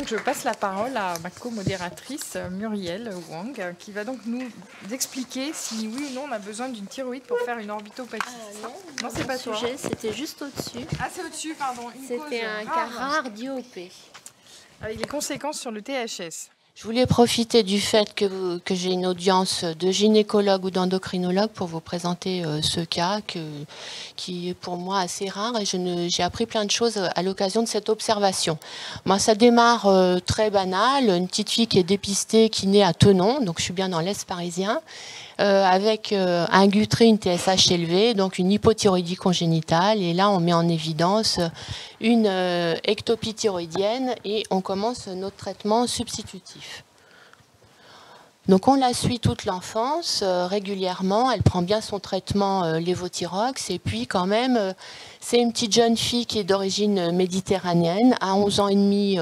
donc je passe la parole à ma co-modératrice Muriel Wang, qui va donc nous expliquer si oui ou non on a besoin d'une thyroïde pour faire une orbitopathie. Non, c'est pas toi. C'était juste au-dessus. Ah, c'est au-dessus, pardon. C'était un cas rare d'IOP. Avec les conséquences sur le THS. Je voulais profiter du fait que j'ai une audience de gynécologue ou d'endocrinologue pour vous présenter ce cas qui est pour moi assez rare et j'ai appris plein de choses à l'occasion de cette observation. Moi, ça démarre très banal, une petite fille qui est dépistée, qui naît à Thonon, donc je suis bien dans l'Est parisien, avec un Guthrie, une TSH élevée, donc une hypothyroïdie congénitale. Et là, on met en évidence une ectopie thyroïdienne et on commence notre traitement substitutif. Donc on la suit toute l'enfance, régulièrement, elle prend bien son traitement lévothyrox et puis quand même, c'est une petite jeune fille qui est d'origine méditerranéenne, à 11 ans et demi,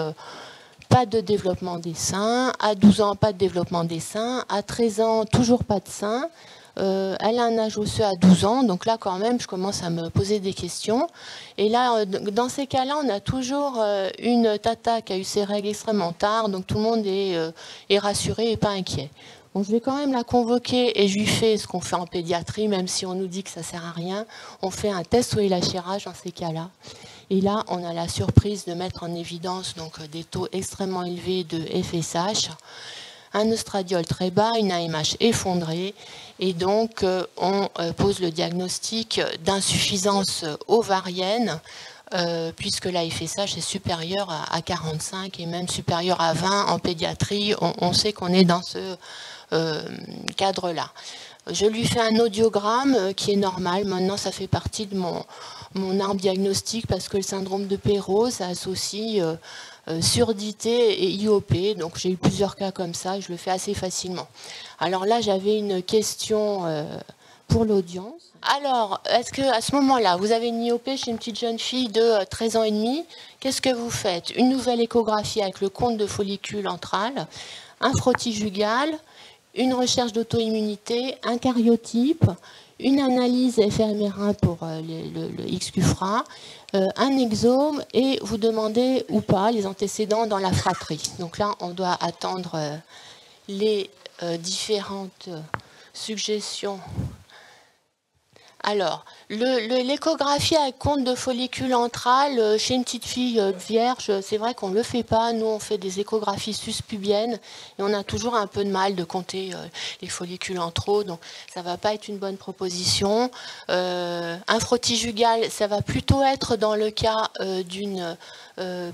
pas de développement des seins, à 12 ans, pas de développement des seins, à 13 ans, toujours pas de seins. Elle a un âge osseux à 12 ans, donc là quand même je commence à me poser des questions. Et là, dans ces cas-là, on a toujours une tata qui a eu ses règles extrêmement tard, donc tout le monde est rassuré et pas inquiet. Bon, je vais quand même la convoquer et je lui fais ce qu'on fait en pédiatrie, même si on nous dit que ça sert à rien. On fait un test au élachérage dans ces cas-là. Et là, on a la surprise de mettre en évidence donc, des taux extrêmement élevés de FSH, un oestradiol très bas, une AMH effondrée, et donc on pose le diagnostic d'insuffisance ovarienne, puisque la FSH est supérieure à 45 et même supérieure à 20 en pédiatrie. On sait qu'on est dans ce cadre-là. Je lui fais un audiogramme qui est normal. Maintenant, ça fait partie de mon arbre diagnostique parce que le syndrome de Perrault, ça associe surdité et IOP. Donc, j'ai eu plusieurs cas comme ça. Je le fais assez facilement. Alors là, j'avais une question pour l'audience. Alors, est-ce qu'à ce moment-là, vous avez une IOP chez une petite jeune fille de 13 ans et demi? Qu'est-ce que vous faites? Une nouvelle échographie avec le compte de follicule antral, un frottis jugal, une recherche d'auto-immunité, un cariotype, une analyse FMR1 pour le XQ-FRA, un exome et vous demandez ou pas les antécédents dans la fratrie. Donc là, on doit attendre les différentes suggestions. Alors, l'échographie à compte de follicule antral chez une petite fille vierge, c'est vrai qu'on ne le fait pas. Nous, on fait des échographies suspubiennes et on a toujours un peu de mal de compter les follicules antraux, donc ça ne va pas être une bonne proposition. Un frottis jugal, ça va plutôt être dans le cas d'une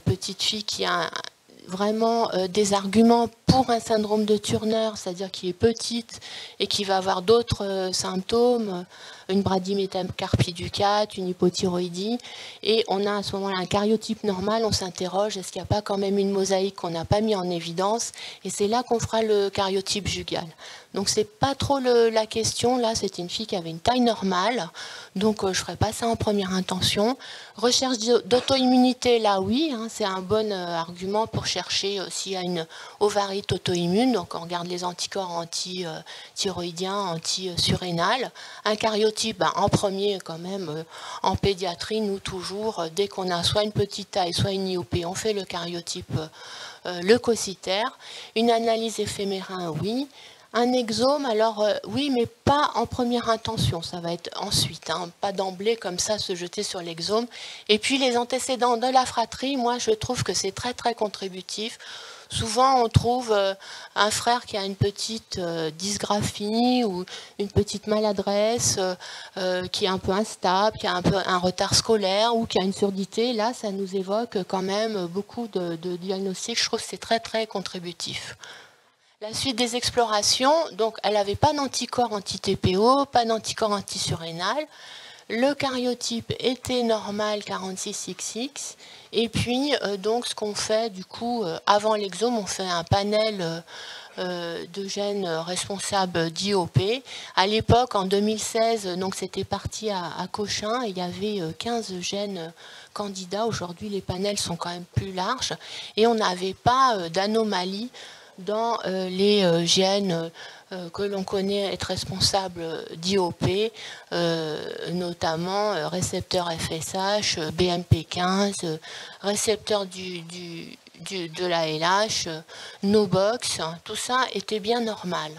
petite fille qui a vraiment des arguments pour un syndrome de Turner, c'est-à-dire qui est petite et qui va avoir d'autres symptômes, une bradymétacarpie du 4, une hypothyroïdie, et on a à ce moment-là un cariotype normal, on s'interroge, est-ce qu'il n'y a pas quand même une mosaïque qu'on n'a pas mis en évidence, et c'est là qu'on fera le cariotype jugal. Donc c'est pas trop la question, là c'était une fille qui avait une taille normale, donc je ne ferai pas ça en première intention. Recherche d'auto-immunité, là oui, hein, c'est un bon argument pour chercher s'il y a une ovarite auto-immune, donc on regarde les anticorps anti-thyroïdiens, anti-surrénales. Un cariotype, en premier quand même, en pédiatrie, nous toujours, dès qu'on a soit une petite taille, soit une IOP, on fait le cariotype leucocytaire. Une analyse FMR1, oui. Un exome, alors oui, mais pas en première intention, ça va être ensuite, hein, pas d'emblée comme ça se jeter sur l'exome. Et puis les antécédents de la fratrie, moi je trouve que c'est très très contributif. Souvent on trouve un frère qui a une petite dysgraphie ou une petite maladresse, qui est un peu instable, qui a un peu un retard scolaire ou qui a une surdité. Là, ça nous évoque quand même beaucoup de diagnostics. Je trouve que c'est très très contributif. La suite des explorations, donc elle n'avait pas d'anticorps anti-TPO, pas d'anticorps anti-surrénal. Le cariotype était normal 46XX. Et puis, donc, ce qu'on fait, du coup, avant l'exome, on fait un panel de gènes responsables d'IOP. À l'époque, en 2016, donc c'était parti à Cochin, et il y avait 15 gènes candidats. Aujourd'hui, les panels sont quand même plus larges. Et on n'avait pas d'anomalie dans les gènes que l'on connaît être responsables d'IOP, notamment récepteur FSH, BMP15, récepteur du de l'ALH, nos box, tout ça était bien normal.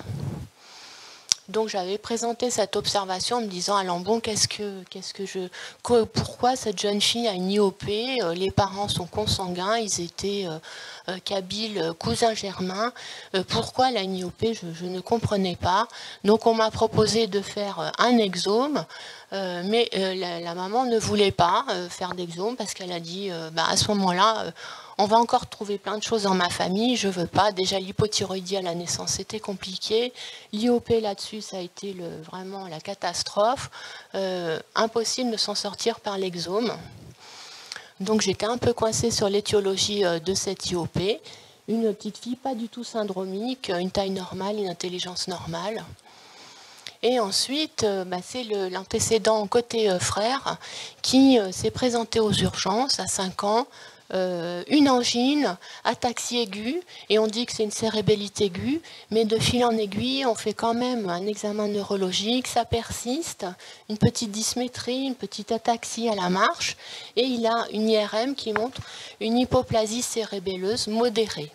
Donc j'avais présenté cette observation en me disant, alors bon, pourquoi cette jeune fille a une IOP? Les parents sont consanguins, ils étaient kabyles, cousins germains. Pourquoi elle a une IOP? Je ne comprenais pas. Donc on m'a proposé de faire un exome, mais la maman ne voulait pas faire d'exome parce qu'elle a dit, à ce moment-là, on va encore trouver plein de choses dans ma famille, je ne veux pas. Déjà, l'hypothyroïdie à la naissance, c'était compliqué. L'IOP là-dessus, ça a été vraiment la catastrophe. Impossible de s'en sortir par l'exome. Donc, j'étais un peu coincée sur l'étiologie de cette IOP. Une petite fille pas du tout syndromique, une taille normale, une intelligence normale. Et ensuite, c'est l'antécédent côté frère qui s'est présenté aux urgences à 5 ans. Une angine, ataxie aiguë, et on dit que c'est une cérébellite aiguë, mais de fil en aiguille, on fait quand même un examen neurologique, ça persiste, une petite dysmétrie, une petite ataxie à la marche, et il a une IRM qui montre une hypoplasie cérébelleuse modérée.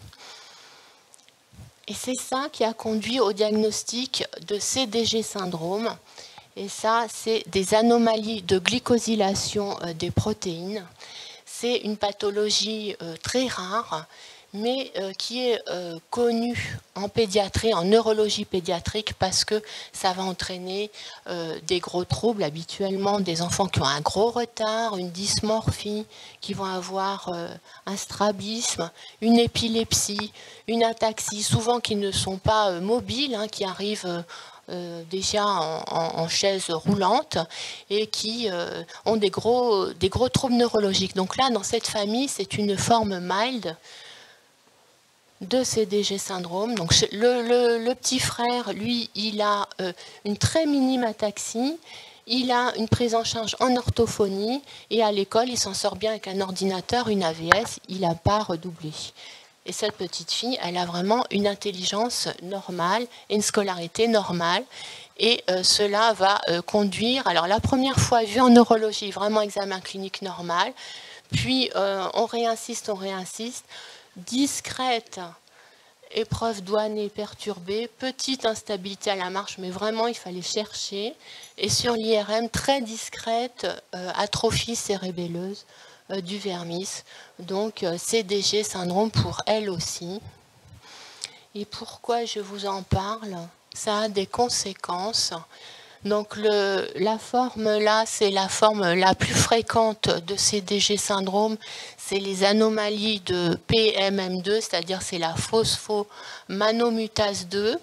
Et c'est ça qui a conduit au diagnostic de CDG syndrome, et ça, c'est des anomalies de glycosylation des protéines. C'est une pathologie très rare, mais qui est connue en pédiatrie, en neurologie pédiatrique, parce que ça va entraîner des gros troubles, habituellement des enfants qui ont un gros retard, une dysmorphie, qui vont avoir un strabisme, une épilepsie, une ataxie, souvent qui ne sont pas mobiles, qui arrivent déjà en chaise roulante et qui ont des gros troubles neurologiques. Donc là, dans cette famille, c'est une forme mild de CDG syndrome. Donc le petit frère, lui, il a une très minime ataxie, il a une prise en charge en orthophonie et à l'école, il s'en sort bien avec un ordinateur, une AVS, il n'a pas redoublé. Et cette petite fille, elle a vraiment une intelligence normale et une scolarité normale. Et cela va conduire, alors la première fois vue en neurologie, vraiment examen clinique normal, puis on réinsiste, discrète épreuve douanée perturbée, petite instabilité à la marche, mais vraiment il fallait chercher. Et sur l'IRM, très discrète, atrophie cérébelleuse du vermis, donc CDG syndrome pour elle aussi. Et pourquoi je vous en parle? Ça a des conséquences. Donc la forme là, c'est la forme la plus fréquente de CDG syndrome, c'est les anomalies de PMM2, c'est-à-dire c'est la phosphomanomutase 2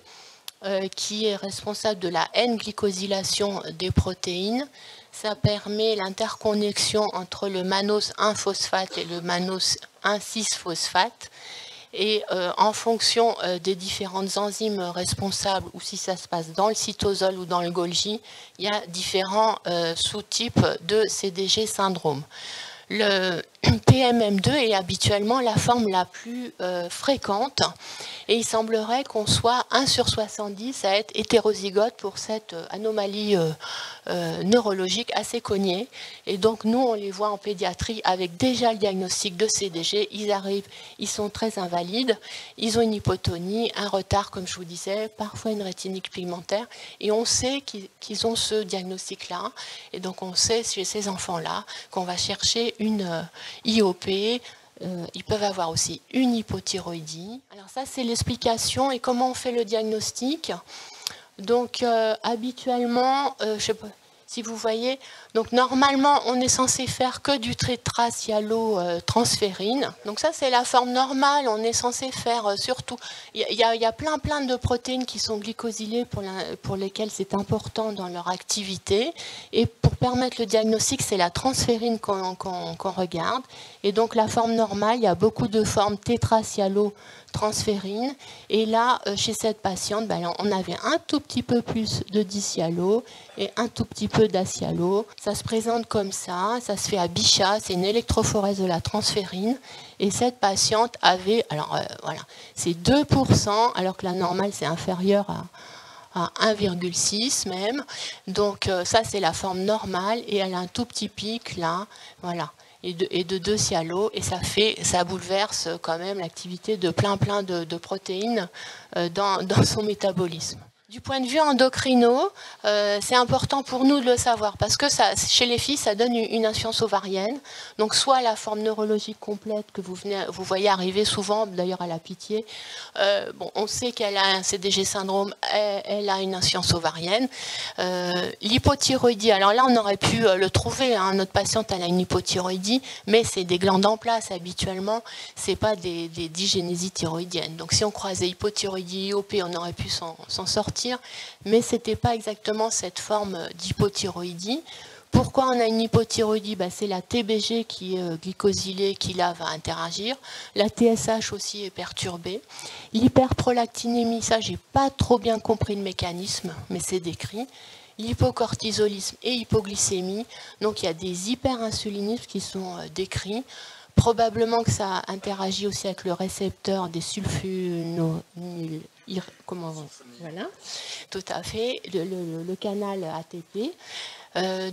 qui est responsable de la N-glycosylation des protéines. Ça permet l'interconnexion entre le mannose 1-phosphate et le mannose 1,6-phosphate. Et en fonction des différentes enzymes responsables, ou si ça se passe dans le cytosol ou dans le Golgi, il y a différents sous-types de CDG syndrome. Le PMM2 est habituellement la forme la plus fréquente et il semblerait qu'on soit 1 sur 70 à être hétérozygote pour cette anomalie neurologique assez cognée. Et donc nous, on les voit en pédiatrie avec déjà le diagnostic de CDG. Ils arrivent, ils sont très invalides, ils ont une hypotonie, un retard, comme je vous disais, parfois une rétinique pigmentaire. Et on sait qu'ils ont ce diagnostic-là. Et donc on sait chez ces enfants-là qu'on va chercher une IOP. Ils peuvent avoir aussi une hypothyroïdie. Alors ça, c'est l'explication. Et comment on fait le diagnostic? Donc habituellement, je ne sais pas si vous voyez, donc normalement on est censé faire que du tétracialotransférine. Donc ça c'est la forme normale, on est censé faire surtout, il y a plein de protéines qui sont glycosylées pour lesquelles c'est important dans leur activité. Et pour permettre le diagnostic, c'est la transférine qu'on regarde. Et donc la forme normale, il y a beaucoup de formes tétracialotransférine. Et là, chez cette patiente, on avait un tout petit peu plus de dicialo et un tout petit peu d'acialo. Ça se présente comme ça se fait à Bichat, c'est une électrophorèse de la transférine. Et cette patiente avait, alors voilà, c'est 2%, alors que la normale c'est inférieur à 1,6 même. Donc ça c'est la forme normale et elle a un tout petit pic là, voilà. et de 2 sialos, et ça bouleverse quand même l'activité de plein de protéines dans son métabolisme. Du point de vue endocrino, c'est important pour nous de le savoir parce que ça, chez les filles, ça donne une insuffisance ovarienne. Donc soit la forme neurologique complète que vous voyez arriver souvent, d'ailleurs à la Pitié. Bon, on sait qu'elle a un CDG syndrome, elle a une insuffisance ovarienne. L'hypothyroïdie, alors là on aurait pu le trouver, hein, notre patiente elle a une hypothyroïdie, mais c'est des glandes en place habituellement, c'est pas des dysgénésies thyroïdiennes. Donc si on croisait hypothyroïdie, IOP, on aurait pu s'en sortir. Mais ce n'était pas exactement cette forme d'hypothyroïdie. Pourquoi on a une hypothyroïdie? C'est la TBG qui est glycosylée qui là va interagir. La TSH aussi est perturbée. L'hyperprolactinémie, ça j'ai pas trop bien compris le mécanisme, mais c'est décrit. L'hypocortisolisme et hypoglycémie. Donc il y a des hyperinsulinismes qui sont décrits. Probablement que ça interagit aussi avec le récepteur des voilà, tout à fait, le canal ATP.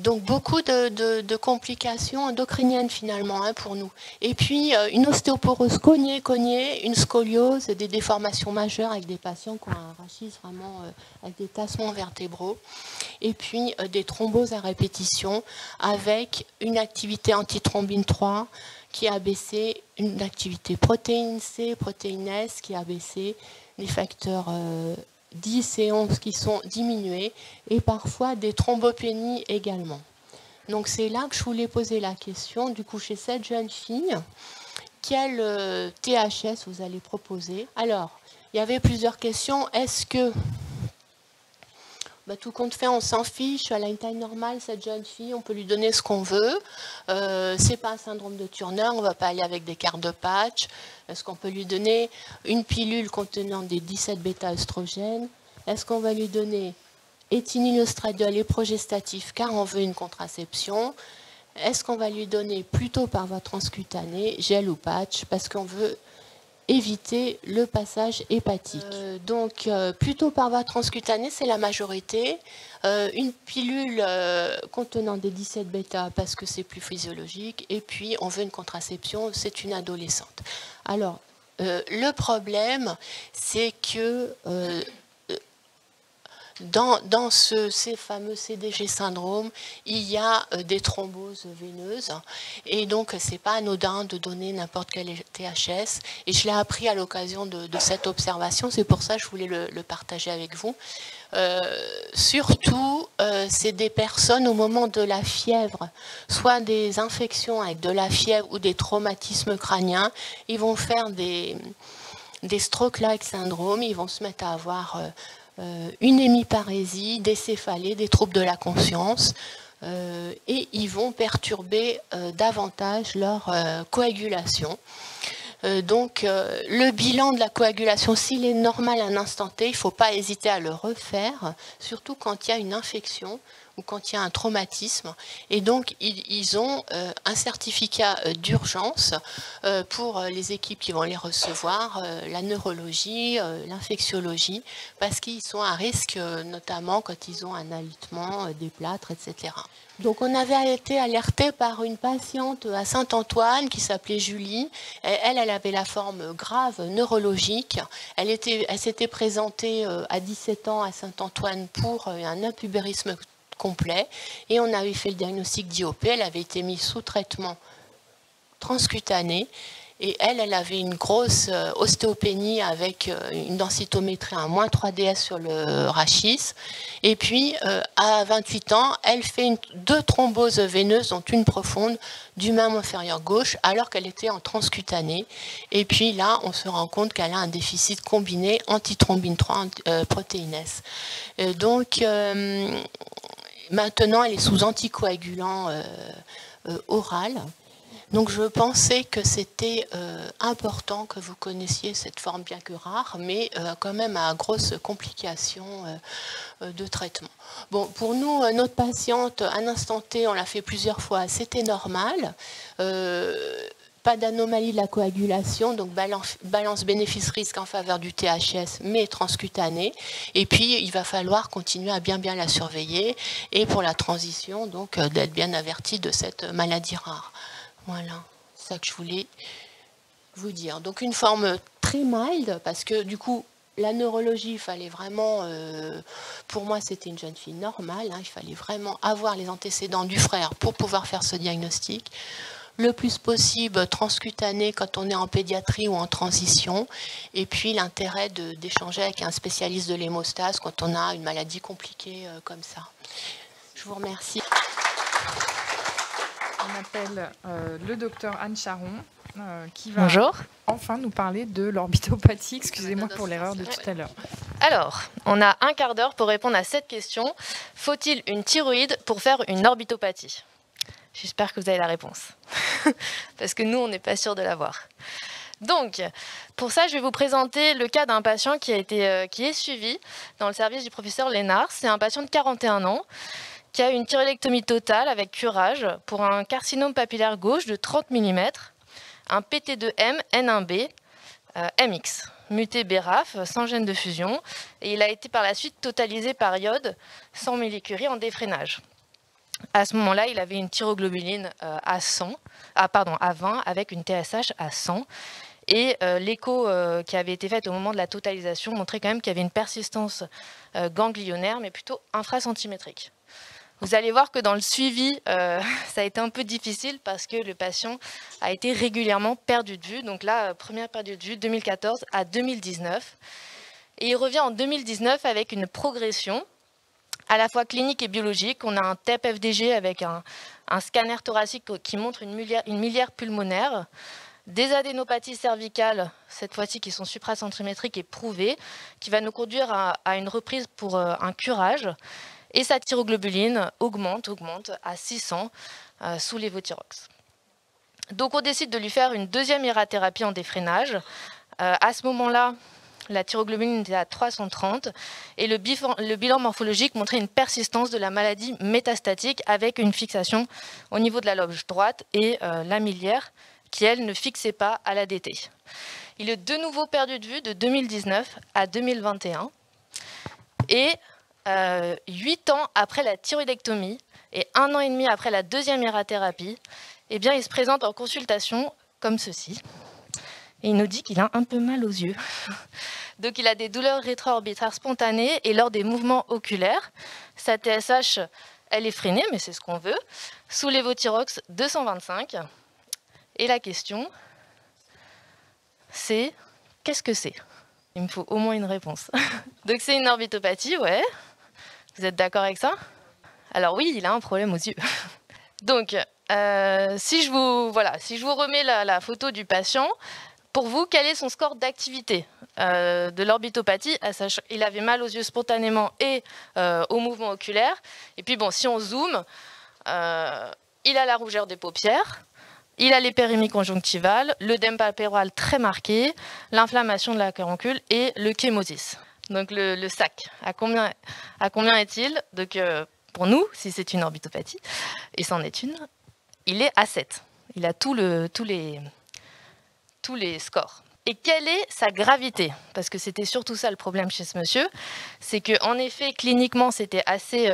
Donc beaucoup de complications endocriniennes finalement hein, pour nous. Et puis une ostéoporose cognée, une scoliose, des déformations majeures avec des patients qui ont un rachis vraiment avec des tassements vertébraux. Et puis des thromboses à répétition avec une activité antithrombine 3 qui a baissé, une activité protéine C, protéine S qui a baissé, les facteurs 10 et 11 qui sont diminués et parfois des thrombopénies également. Donc c'est là que je voulais poser la question, du coup chez cette jeune fille, quel THS vous allez proposer? Alors, il y avait plusieurs questions. Est-ce que tout compte fait, on s'en fiche, elle a une taille normale, cette jeune fille, on peut lui donner ce qu'on veut. C'est pas un syndrome de Turner, on ne va pas aller avec des cartes de patch. Est-ce qu'on peut lui donner une pilule contenant des 17 bêta-œstrogènes? Est-ce qu'on va lui donner éthényl-oestradiol et progestatif car on veut une contraception? Est-ce qu'on va lui donner plutôt par voie transcutanée, gel ou patch, parce qu'on veut éviter le passage hépatique. Donc plutôt par voie transcutanée, c'est la majorité. Une pilule contenant des 17 bêta parce que c'est plus physiologique. Et puis on veut une contraception, c'est une adolescente. Alors le problème, c'est que dans ces fameux CDG syndromes, il y a des thromboses veineuses et donc c'est pas anodin de donner n'importe quel THS et je l'ai appris à l'occasion de cette observation, c'est pour ça que je voulais le partager avec vous. Surtout, c'est des personnes au moment de la fièvre, soit des infections avec de la fièvre ou des traumatismes crâniens, ils vont faire des stroke-like syndromes, ils vont se mettre à avoir une hémiparésie, des céphalées, des troubles de la conscience et ils vont perturber davantage leur coagulation. Donc le bilan de la coagulation, s'il est normal à un instant T, il ne faut pas hésiter à le refaire, surtout quand il y a une infection ou quand il y a un traumatisme. Et donc ils ont un certificat d'urgence pour les équipes qui vont les recevoir, la neurologie, l'infectiologie, parce qu'ils sont à risque, notamment quand ils ont un alitement, des plâtres, etc. Donc on avait été alerté par une patiente à Saint-Antoine qui s'appelait Julie. Elle avait la forme grave neurologique. Elle s'était présentée à 17 ans à Saint-Antoine pour un impubérisme complet. Et on avait fait le diagnostic d'IOP. Elle avait été mise sous traitement transcutané. Et elle avait une grosse ostéopénie avec une densitométrie à moins 3DS sur le rachis. Et puis, à 28 ans, elle fait 2 thromboses veineuses, dont une profonde, du membre inférieur gauche, alors qu'elle était en transcutané. Et puis là, on se rend compte qu'elle a un déficit combiné antithrombine 3, protéine S. Donc, maintenant, elle est sous anticoagulant oral. Donc je pensais que c'était important que vous connaissiez cette forme bien que rare, mais quand même à grosse complication de traitement. Bon, pour nous, notre patiente, à un instant T, on l'a fait plusieurs fois, c'était normal. Pas d'anomalie de la coagulation, donc balance bénéfice-risque en faveur du THS, mais transcutané. Et puis, il va falloir continuer à bien la surveiller et pour la transition, donc d'être bien averti de cette maladie rare. Voilà, c'est ça que je voulais vous dire. Donc une forme très mild, parce que du coup, la neurologie, il fallait vraiment, pour moi c'était une jeune fille normale, hein, il fallait vraiment avoir les antécédents du frère pour pouvoir faire ce diagnostic. Le plus possible transcutané quand on est en pédiatrie ou en transition, et puis l'intérêt d'échanger avec un spécialiste de l'hémostase quand on a une maladie compliquée comme ça. Je vous remercie. On appelle le docteur Anne Charon, qui va Bonjour. enfin nous parler de l'orbitopathie. Excusez-moi pour l'erreur de tout à l'heure. Alors, on a un quart d'heure pour répondre à cette question. Faut-il une thyroïde pour faire une orbitopathie? J'espère que vous avez la réponse. Parce que nous, on n'est pas sûr de l'avoir. Donc, pour ça, je vais vous présenter le cas d'un patient qui est suivi dans le service du professeur Lénard. C'est un patient de 41 ans qui a une thyroïdectomie totale avec curage pour un carcinome papillaire gauche de 30 mm, un PT2M N1B MX, muté BRAF, sans gène de fusion, et il a été par la suite totalisé par iode, sans millicurie en défrénage. À ce moment-là, il avait une thyroglobuline à 20 avec une TSH à 100. Et l'écho qui avait été fait au moment de la totalisation montrait quand même qu'il y avait une persistance ganglionnaire, mais plutôt infracentimétrique. Vous allez voir que dans le suivi, ça a été un peu difficile parce que le patient a été régulièrement perdu de vue. Donc là, première perte de vue, 2014 à 2019. Et il revient en 2019 avec une progression à la fois clinique et biologique. On a un TEP-FDG avec un scanner thoracique qui montre une miliaire pulmonaire, des adénopathies cervicales, cette fois-ci qui sont supracentrimétriques et prouvées, qui va nous conduire à une reprise pour un curage. Et sa thyroglobuline augmente à 600 sous lévothyrox. Donc on décide de lui faire une deuxième irathérapie en défrénage. À ce moment-là, la thyroglobuline était à 330 et le bilan morphologique montrait une persistance de la maladie métastatique avec une fixation au niveau de la lobe droite et la miliaire qui, elle, ne fixait pas à l'ADT. Il est de nouveau perdu de vue de 2019 à 2021 et 8 ans après la thyroïdectomie et 1 an et demi après la deuxième irathérapie, eh bien, il se présente en consultation comme ceci. Et il nous dit qu'il a un peu mal aux yeux. Donc il a des douleurs rétro-orbitaires spontanées et lors des mouvements oculaires. Sa TSH, elle est freinée, mais c'est ce qu'on veut. Sous lévothyrox 225. Et la question, c'est qu'est-ce que c'est? Il me faut au moins une réponse. Donc c'est une orbitopathie, ouais. Vous êtes d'accord avec ça? Alors oui, il a un problème aux yeux. Donc, si je vous remets la photo du patient, pour vous, quel est son score d'activité de l'orbitopathie? Il avait mal aux yeux spontanément et au mouvement oculaire. Et puis bon, si on zoome, il a la rougeur des paupières, il a l'hyperémie conjonctivale, l'œdème palpébral très marqué, l'inflammation de la caroncule et le chémosis. Donc le SAC, à combien est-il? Donc pour nous, si c'est une orbitopathie, et c'en est une, il est à 7. Il a tous les scores. Et quelle est sa gravité? Parce que c'était surtout ça le problème chez ce monsieur, c'est qu'en effet, cliniquement, c'était assez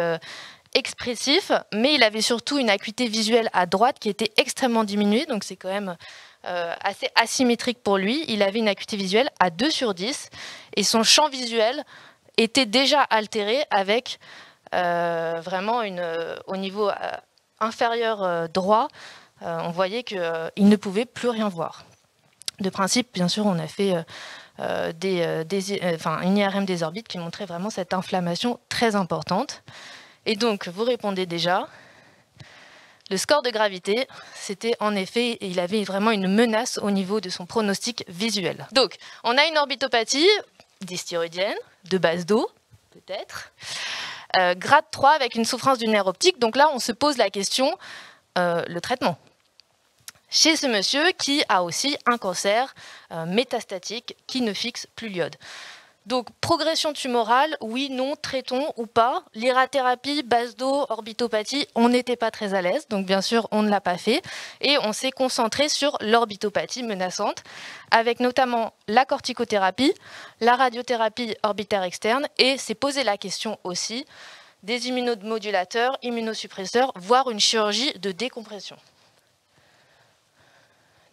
expressif, mais il avait surtout une acuité visuelle à droite qui était extrêmement diminuée, donc c'est quand même assez asymétrique pour lui. Il avait une acuité visuelle à 2/10 et son champ visuel était déjà altéré avec vraiment au niveau inférieur droit, on voyait qu'il ne pouvait plus rien voir. De principe, bien sûr, on a fait une IRM des orbites qui montrait vraiment cette inflammation très importante. Et donc, vous répondez déjà. Le score de gravité, c'était en effet, il avait vraiment une menace au niveau de son pronostic visuel. Donc, on a une orbitopathie dysthyroïdienne, de base d'eau, peut-être, grade 3 avec une souffrance du nerf optique. Donc là, on se pose la question, le traitement. Chez ce monsieur qui a aussi un cancer métastatique qui ne fixe plus l'iode. Donc, progression tumorale, oui, non, traitons ou pas. L'irathérapie, base d'eau, orbitopathie, on n'était pas très à l'aise. Donc, bien sûr, on ne l'a pas fait. Et on s'est concentré sur l'orbitopathie menaçante, avec notamment la corticothérapie, la radiothérapie orbitaire externe. Et s'est posé la question aussi des immunomodulateurs, immunosuppresseurs, voire une chirurgie de décompression.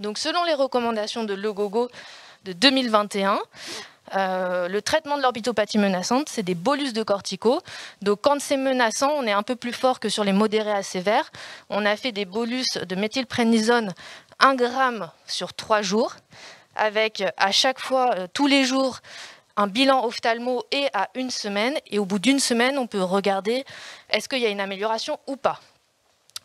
Donc selon les recommandations de Legogo de 2021, le traitement de l'orbitopathie menaçante, c'est des bolus de corticaux. Donc quand c'est menaçant, on est un peu plus fort que sur les modérés à sévères. On a fait des bolus de méthylprénisone 1 gramme sur 3 jours, avec à chaque fois, tous les jours, un bilan ophtalmo et à 1 semaine. Et au bout d'1 semaine, on peut regarder est-ce qu'il y a une amélioration ou pas.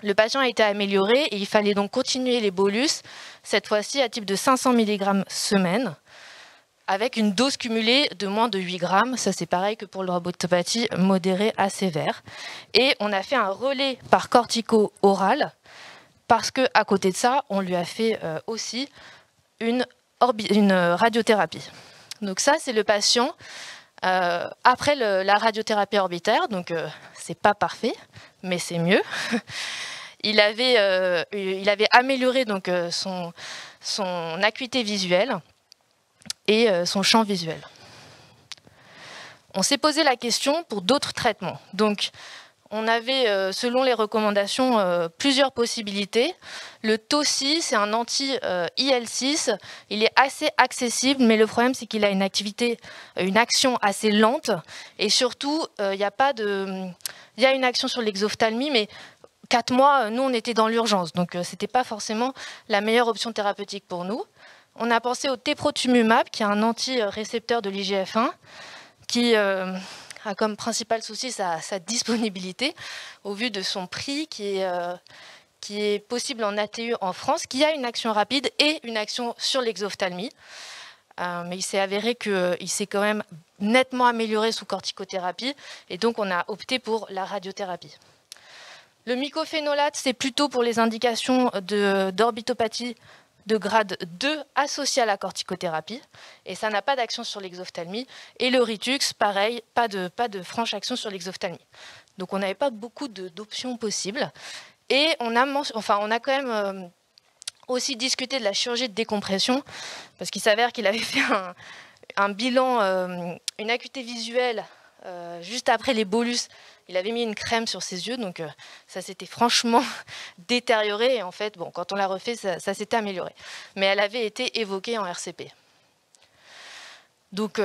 Le patient a été amélioré et il fallait donc continuer les bolus, cette fois-ci à type de 500 mg semaine, avec une dose cumulée de moins de 8 grammes. Ça, c'est pareil que pour l'orbitopathie modérée à sévère. Et on a fait un relais par cortico oral, parce qu'à côté de ça, on lui a fait aussi une radiothérapie. Donc ça, c'est le patient après la radiothérapie orbitaire. Donc, c'est pas parfait, mais c'est mieux. Il avait amélioré donc, son acuité visuelle et son champ visuel. On s'est posé la question pour d'autres traitements. Donc, on avait, selon les recommandations, plusieurs possibilités. Le TOSI, c'est un anti-IL-6. Il est assez accessible, mais le problème, c'est qu'il a une action assez lente. Et surtout, il y a une action sur l'exophtalmie, mais 4 mois, nous, on était dans l'urgence. Donc, ce n'était pas forcément la meilleure option thérapeutique pour nous. On a pensé au teprotumumab, qui est un anti-récepteur de l'IGF-1, qui a comme principal souci sa disponibilité, au vu de son prix qui est possible en ATU en France, qui a une action rapide et une action sur l'exophtalmie. Mais il s'est avéré qu'il s'est quand même nettement amélioré sous corticothérapie, et donc on a opté pour la radiothérapie. Le mycophénolate, c'est plutôt pour les indications d'orbitopathie de grade 2 associé à la corticothérapie, et ça n'a pas d'action sur l'exophtalmie. Et le Ritux, pareil, pas de franche action sur l'exophtalmie. Donc on n'avait pas beaucoup d'options possibles. Et on a quand même aussi discuté de la chirurgie de décompression, parce qu'il s'avère qu'il avait fait un bilan, une acuité visuelle juste après les bolus. Il avait mis une crème sur ses yeux, donc ça s'était franchement détérioré. Et en fait, bon, quand on l'a refait, ça s'était amélioré. Mais elle avait été évoquée en RCP. Donc,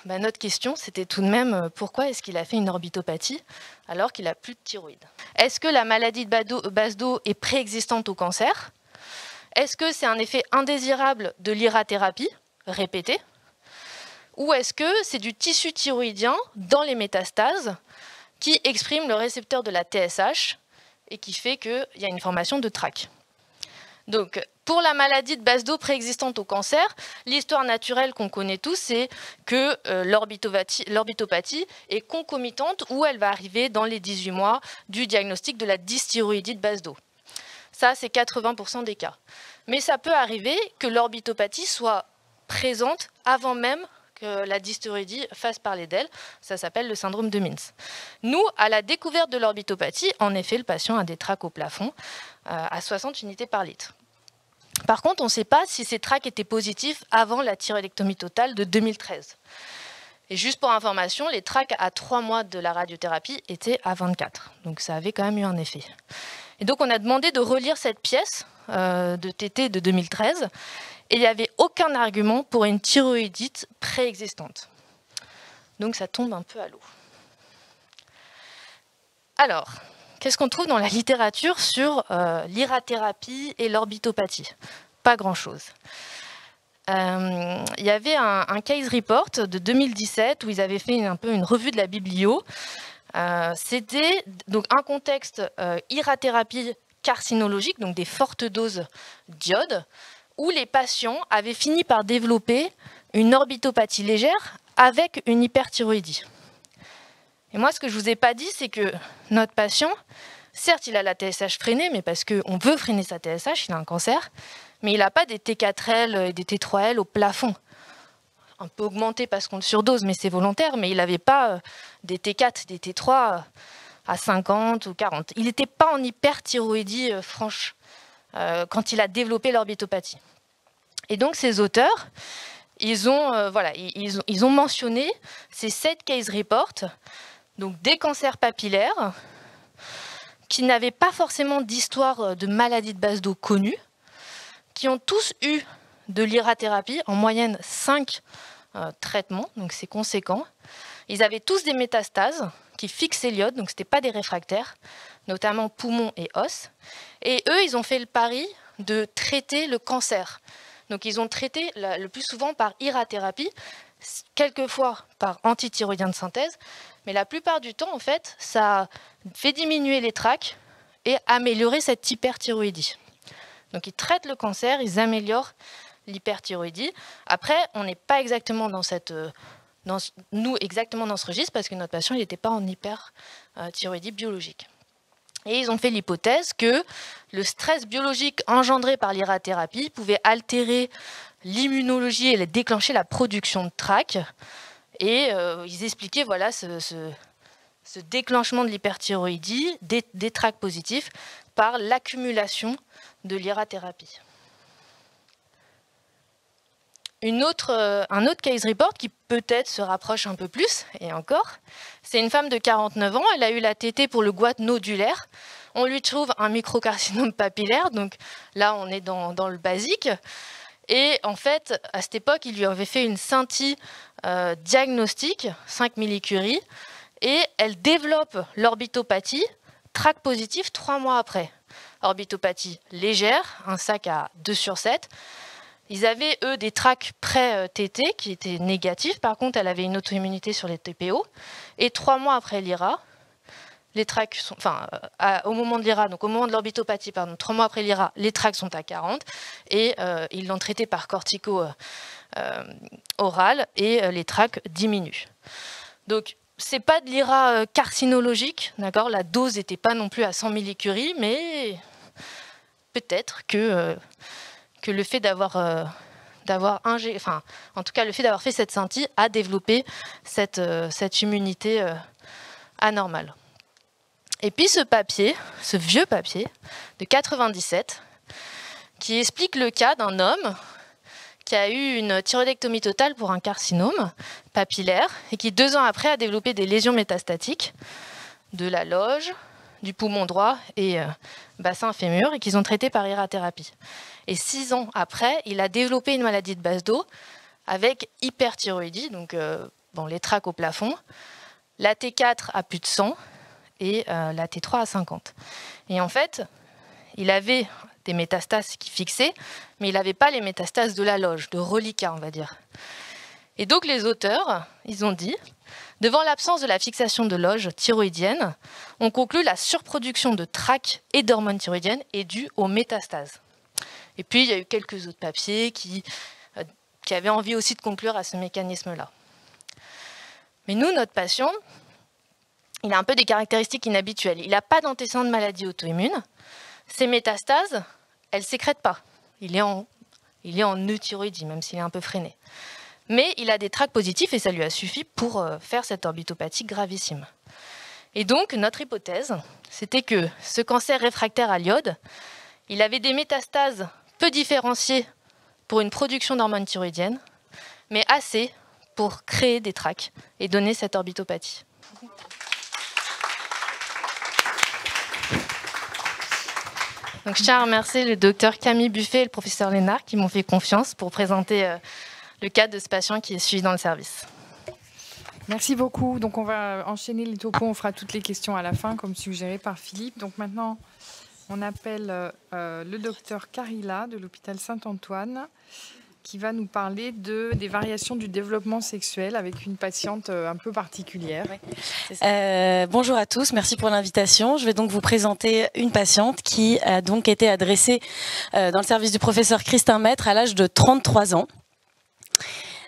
notre question, c'était tout de même pourquoi est-ce qu'il a fait une orbitopathie alors qu'il n'a plus de thyroïde? Est-ce que la maladie de Basedow est préexistante au cancer? Est-ce que c'est un effet indésirable de l'irathérapie répétée? Ou est-ce que c'est du tissu thyroïdien dans les métastases qui exprime le récepteur de la TSH et qui fait qu'il y a une formation de TRAC? Donc, pour la maladie de Basedow préexistante au cancer, l'histoire naturelle qu'on connaît tous, c'est que l'orbitopathie est concomitante, ou elle va arriver dans les 18 mois du diagnostic de la dysthyroïdie de Basedow. Ça, c'est 80% des cas. Mais ça peut arriver que l'orbitopathie soit présente avant même que la dysthyroïdie fasse parler d'elle. Ça s'appelle le syndrome de Mintz. Nous, à la découverte de l'orbitopathie, en effet, le patient a des TRAC au plafond à 60 unités par litre. Par contre, on ne sait pas si ces TRAC étaient positifs avant la thyroïdectomie totale de 2013. Et juste pour information, les TRAC à 3 mois de la radiothérapie étaient à 24. Donc ça avait quand même eu un effet. Et donc on a demandé de relire cette pièce de TT de 2013. Et il n'y avait aucun argument pour une thyroïdite préexistante. Donc ça tombe un peu à l'eau. Alors, qu'est-ce qu'on trouve dans la littérature sur l'irathérapie et l'orbitopathie? Pas grand-chose. Il y avait un case report de 2017 où ils avaient fait un peu une revue de la biblio. C'était donc un contexte irathérapie carcinologique, donc des fortes doses d'iode, où les patients avaient fini par développer une orbitopathie légère avec une hyperthyroïdie. Et moi, ce que je ne vous ai pas dit, c'est que notre patient, certes, il a la TSH freinée, mais parce qu'on veut freiner sa TSH, il a un cancer, mais il n'a pas des T4L et des T3L au plafond. Un peu augmenté parce qu'on le surdose, mais c'est volontaire, mais il n'avait pas des T4, des T3 à 50 ou 40. Il n'était pas en hyperthyroïdie franche quand il a développé l'orbitopathie. Et donc ces auteurs, ils ont mentionné ces 7 case reports, donc des cancers papillaires, qui n'avaient pas forcément d'histoire de maladie de Basedow connue, qui ont tous eu de l'irathérapie, en moyenne 5 traitements, donc c'est conséquent. Ils avaient tous des métastases qui fixaient l'iode, donc ce n'étaient pas des réfractaires, notamment poumons et os. Et eux, ils ont fait le pari de traiter le cancer. Donc ils ont traité le plus souvent par irathérapie, quelquefois par antithyroïdien de synthèse, mais la plupart du temps, en fait, ça fait diminuer les TRAC et améliorer cette hyperthyroïdie. Donc ils traitent le cancer, ils améliorent l'hyperthyroïdie. Après, on n'est pas exactement dans ce registre parce que notre patient n'était pas en hyperthyroïdie biologique. Et ils ont fait l'hypothèse que le stress biologique engendré par l'irathérapie pouvait altérer l'immunologie et déclencher la production de TRAC. Et ils expliquaient voilà, ce déclenchement de l'hyperthyroïdie, des TRAC positifs, par l'accumulation de l'irathérapie. Un autre case report qui peut-être se rapproche un peu plus, et encore, c'est une femme de 49 ans, elle a eu la TT pour le goître nodulaire. On lui trouve un microcarcinome papillaire, donc là on est dans le basique. Et en fait, à cette époque, il lui avait fait une scintille diagnostique, 5 millicuries, et elle développe l'orbitopathie, TRAC positif 3 mois après. Orbitopathie légère, un sac à 2/7. Ils avaient, eux, des TRAC pré-TT qui étaient négatifs. Par contre, elle avait une auto-immunité sur les TPO. Et 3 mois après l'IRA, les TRAC sont, au moment de l'IRA, donc au moment de l'orbitopathie, 3 mois après l'IRA, les TRAC sont à 40. Et ils l'ont traité par cortico oral et les TRAC diminuent. Donc, c'est pas de l'IRA carcinologique, d'accord. La dose n'était pas non plus à 100 millicuries, mais peut-être que le fait d'avoir en tout cas le fait d'avoir fait cette scintille a développé cette immunité anormale. Et puis ce vieux papier de 97, qui explique le cas d'un homme qui a eu une thyroïdectomie totale pour un carcinome papillaire et qui 2 ans après a développé des lésions métastatiques de la loge, du poumon droit et bassin fémur et qu'ils ont traité par irathérapie. Et 6 ans après, il a développé une maladie de base d'eau avec hyperthyroïdie, donc les TRAC au plafond, la T4 à plus de 100 et la T3 à 50. Et en fait, il avait des métastases qui fixaient, mais il n'avait pas les métastases de la loge, de reliquat, on va dire. Et donc les auteurs, ils ont dit, devant l'absence de la fixation de loge thyroïdienne, on conclut la surproduction de TRAC et d'hormones thyroïdiennes est due aux métastases. Et puis, il y a eu quelques autres papiers qui avaient envie aussi de conclure à ce mécanisme-là. Mais nous, notre patient, il a un peu des caractéristiques inhabituelles. Il n'a pas d'antécédent de maladie auto-immune. Ces métastases, elles ne sécrètent pas. Il est en euthyroïdie, même s'il est un peu freiné. Mais il a des TRAC positifs et ça lui a suffi pour faire cette orbitopathie gravissime. Et donc, notre hypothèse, c'était que ce cancer réfractaire à l'iode, il avait des métastases peu différenciées pour une production d'hormones thyroïdiennes, mais assez pour créer des TRAC et donner cette orbitopathie. Donc, je tiens à remercier le docteur Camille Buffet et le professeur Lénard qui m'ont fait confiance pour présenter le cas de ce patient qui est suivi dans le service. Merci beaucoup. Donc, on va enchaîner les topos. On fera toutes les questions à la fin, comme suggéré par Philippe. Donc, maintenant, on appelle le docteur Carilla de l'hôpital Saint-Antoine qui va nous parler des variations du développement sexuel avec une patiente un peu particulière. Oui, bonjour à tous, merci pour l'invitation. Je vais donc vous présenter une patiente qui a donc été adressée dans le service du professeur Christin Maître à l'âge de 33 ans.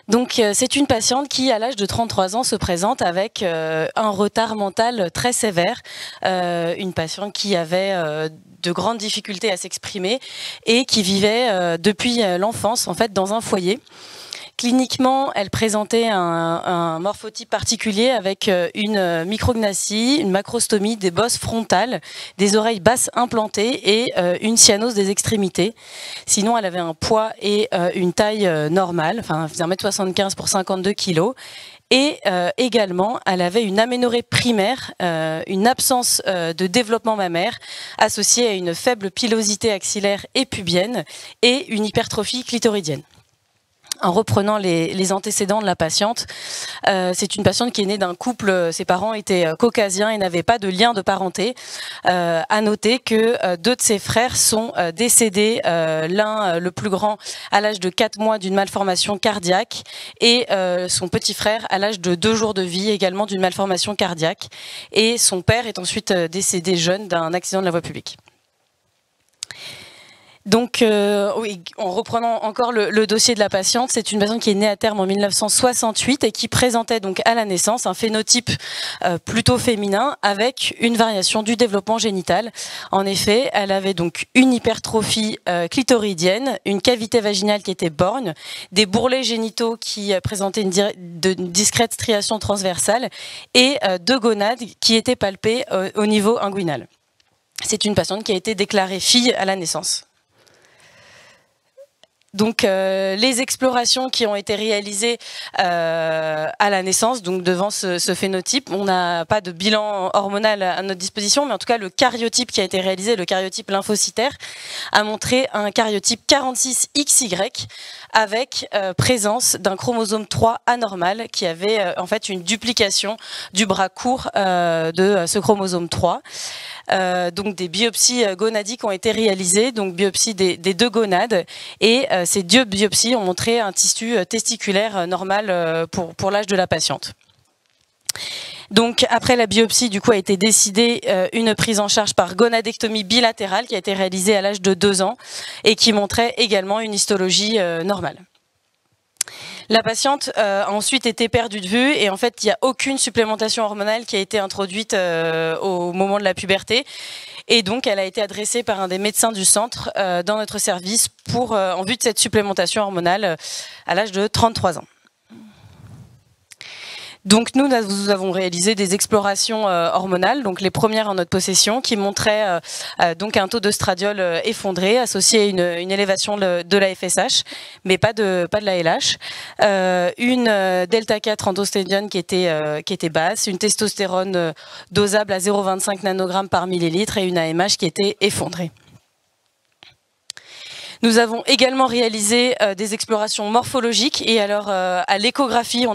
Donc c'est une patiente qui, à l'âge de 33 ans, se présente avec un retard mental très sévère, une patiente qui avait de grandes difficultés à s'exprimer et qui vivait depuis l'enfance en fait dans un foyer. Cliniquement, elle présentait un morphotype particulier avec une micrognathie, une macrostomie des bosses frontales, des oreilles basses implantées et une cyanose des extrémités. Sinon, elle avait un poids et une taille normale, enfin 1m75 pour 52 kg. Et également, elle avait une aménorrhée primaire, une absence de développement mammaire associée à une faible pilosité axillaire et pubienne et une hypertrophie clitoridienne. En reprenant les antécédents de la patiente, c'est une patiente qui est née d'un couple, ses parents étaient caucasiens et n'avaient pas de lien de parenté. À noter que 2 de ses frères sont décédés, l'un, le plus grand, à l'âge de 4 mois d'une malformation cardiaque et son petit frère à l'âge de 2 jours de vie également d'une malformation cardiaque. Et son père est ensuite décédé jeune d'un accident de la voie publique. Donc, oui, en reprenant encore le dossier de la patiente, c'est une patiente qui est née à terme en 1968 et qui présentait donc à la naissance un phénotype plutôt féminin avec une variation du développement génital. En effet, elle avait donc une hypertrophie clitoridienne, une cavité vaginale qui était borgne, des bourrelets génitaux qui présentaient une discrète striation transversale et 2 gonades qui étaient palpées au niveau inguinal. C'est une patiente qui a été déclarée fille à la naissance. Donc les explorations qui ont été réalisées à la naissance, donc devant ce phénotype, on n'a pas de bilan hormonal à notre disposition, mais en tout cas le karyotype qui a été réalisé, le karyotype lymphocytaire, a montré un karyotype 46XY avec présence d'un chromosome 3 anormal qui avait en fait une duplication du bras court de ce chromosome 3. Donc des biopsies gonadiques ont été réalisées, donc biopsie des 2 gonades, et ces 2 biopsies ont montré un tissu testiculaire normal pour l'âge de la patiente. Donc après la biopsie, du coup, a été décidée une prise en charge par gonadectomie bilatérale qui a été réalisée à l'âge de 2 ans et qui montrait également une histologie normale. La patiente a ensuite été perdue de vue et en fait, il n'y a aucune supplémentation hormonale qui a été introduite au moment de la puberté. Et donc, elle a été adressée par un des médecins du centre dans notre service en vue de cette supplémentation hormonale à l'âge de 33 ans. Donc nous avons réalisé des explorations hormonales, donc les premières en notre possession, qui montraient donc un taux d'œstradiol effondré associé à une élévation de la FSH, mais pas de la LH, une delta 4 androsténione qui était basse, une testostérone dosable à 0,25 nanogrammes par millilitre et une AMH qui était effondrée. Nous avons également réalisé des explorations morphologiques et alors à l'échographie,